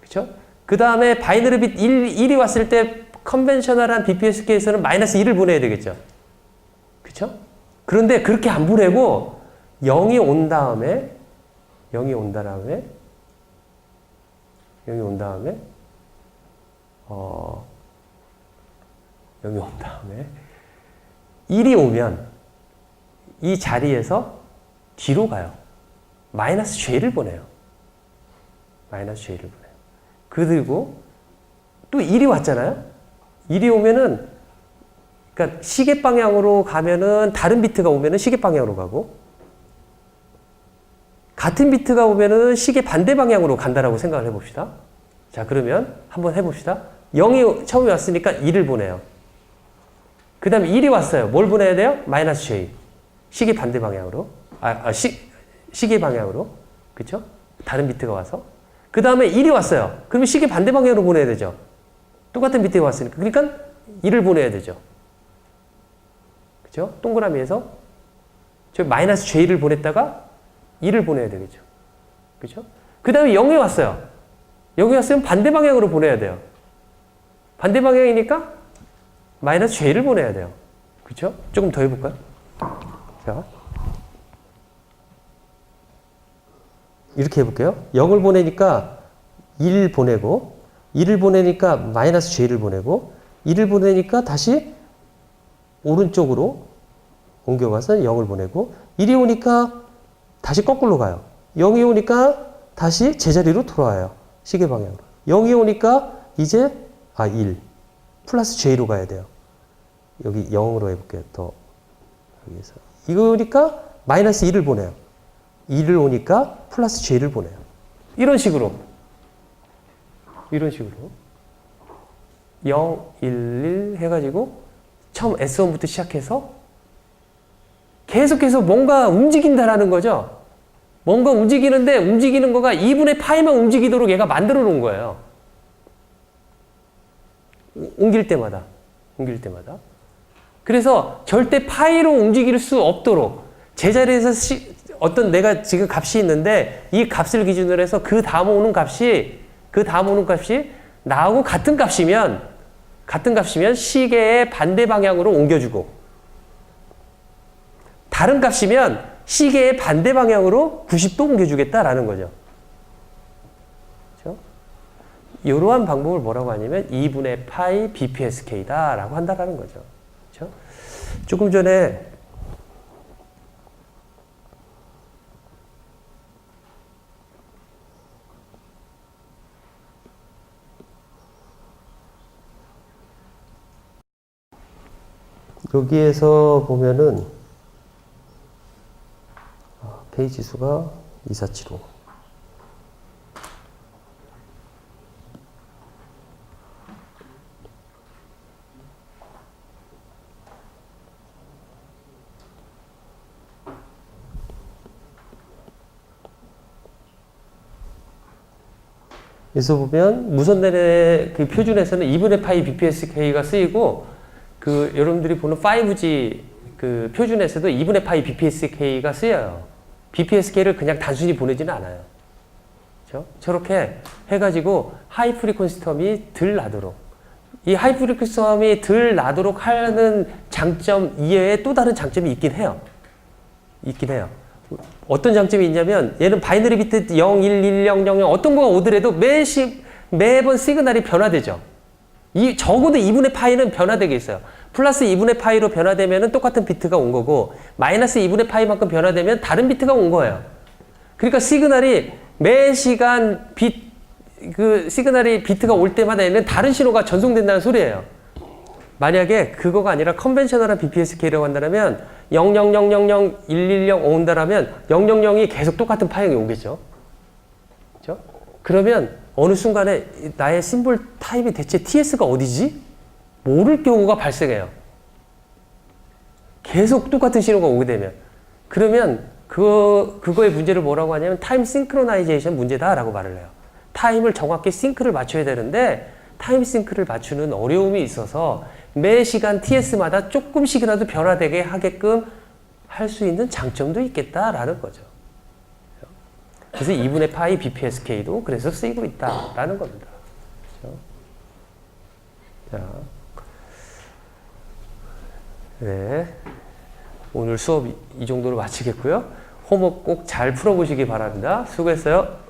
그렇죠? 그 다음에 바이너리 비트 1이 왔을 때 컨벤셔널한 BPSK에서는 마이너스 1을 보내야 되겠죠. 그렇죠? 그런데 그렇게 안 보내고 0이 온 다음에 0이 온 다음에 1이 오면 이 자리에서 뒤로 가요. 마이너스 J를 보내요. 마이너스 J를 보내요. 그리고 또 1이 왔잖아요. 1이 오면은, 그러니까 시계 방향으로 가면은 다른 비트가 오면은 시계 방향으로 가고, 같은 비트가 오면은 시계 반대 방향으로 간다라고 생각을 해봅시다. 자, 그러면 한번 해봅시다. 0이 처음에 왔으니까 1을 보내요. 그 다음에 1이 왔어요. 뭘 보내야 돼요? 마이너스 J. 시계 반대 방향으로. 시계 방향으로. 그쵸? 다른 비트가 와서. 그 다음에 1이 왔어요. 그러면 시계 반대 방향으로 보내야 되죠. 똑같은 비트가 왔으니까. 그러니까 1을 보내야 되죠. 그죠? 동그라미에서 저 마이너스 J를 보냈다가 2를 보내야 되겠죠. 그죠? 그 다음에 0이 왔어요. 0이 왔으면 반대 방향으로 보내야 돼요. 반대 방향이니까 마이너스 J를 보내야 돼요. 그죠? 조금 더 해볼까요? 자. 이렇게 해볼게요. 0을 보내니까 1 보내고, 2를 보내니까 마이너스 J를 보내고, 2를 보내니까 다시 오른쪽으로 옮겨가서 0을 보내고, 1이 오니까 다시 거꾸로 가요. 0이 오니까 다시 제자리로 돌아와요. 시계 방향으로. 0이 오니까 이제 1 플러스 J로 가야 돼요. 여기 0으로 해볼게요. 더 여기서 이거니까 마이너스 1을 보내요. 2를 오니까 플러스 J를 보내요. 이런 식으로 0, 1, 1 해가지고 처음 S1부터 시작해서 계속해서 뭔가 움직인다라는 거죠. 뭔가 움직이는데 움직이는 거가 2분의 파이만 움직이도록 얘가 만들어 놓은 거예요. 옮길 때마다. 그래서 절대 파이로 움직일 수 없도록 제자리에서 어떤 내가 지금 값이 있는데 이 값을 기준으로 해서 그 다음 오는 값이 나하고 같은 값이면 시계의 반대 방향으로 옮겨주고 다른 값이면 시계의 반대 방향으로 90도 옮겨주겠다라는 거죠. 그렇죠? 이러한 방법을 뭐라고 하냐면 2분의 파이 BPSK다라고 한다라는 거죠. 그렇죠? 조금 전에 여기에서 보면은 페이지 수가 2475. 여기서 보면 무선단의 그 표준에서는 2분의 파이 BPSK가 쓰이고 그 여러분들이 보는 5G 그 표준에서도 2분의 파이 BPSK가 쓰여요. BPSK를 그냥 단순히 보내지는 않아요. 그렇죠? 저렇게 해가지고 하이 프리퀀시 텀이 덜 나도록 이 하이 프리퀀시 텀이 덜 나도록 하는 장점 이외에 또 다른 장점이 있긴 해요. 어떤 장점이 있냐면 얘는 바이너리 비트 0, 1, 1, 0, 0, 0 어떤 거가 오더라도 매번 시그널이 변화되죠. 적어도 2분의 파이는 변화되게 있어요. 플러스 2분의 파이로 변화되면 똑같은 비트가 온 거고 마이너스 2분의 파이만큼 변화되면 다른 비트가 온 거예요. 그러니까 시그널이 매 시간 시그널이 비트가 올 때마다 얘는 다른 신호가 전송된다는 소리예요. 만약에 그거가 아니라 컨벤셔널한 BPSK라고 한다면 0000110 온다라면 000이 계속 똑같은 파형이 오겠죠. 그렇죠? 그러면 어느 순간에 나의 심볼 타입이 대체 TS가 어디지? 모를 경우가 발생해요. 계속 똑같은 신호가 오게 되면. 그러면 그거의 문제를 뭐라고 하냐면 타임 싱크로나이제이션 문제다라고 말을 해요. 타임을 정확히 싱크를 맞춰야 되는데 타임 싱크를 맞추는 어려움이 있어서 매 시간 TS마다 조금씩이라도 변화되게 하게끔 할 수 있는 장점도 있겠다라는 거죠. 그래서 2분의 파이 BPSK도 그래서 쓰이고 있다라는 겁니다. 그렇죠? 자, 네. 오늘 수업 이 정도로 마치겠고요. 홈워크 꼭 잘 풀어보시기 바랍니다. 수고했어요.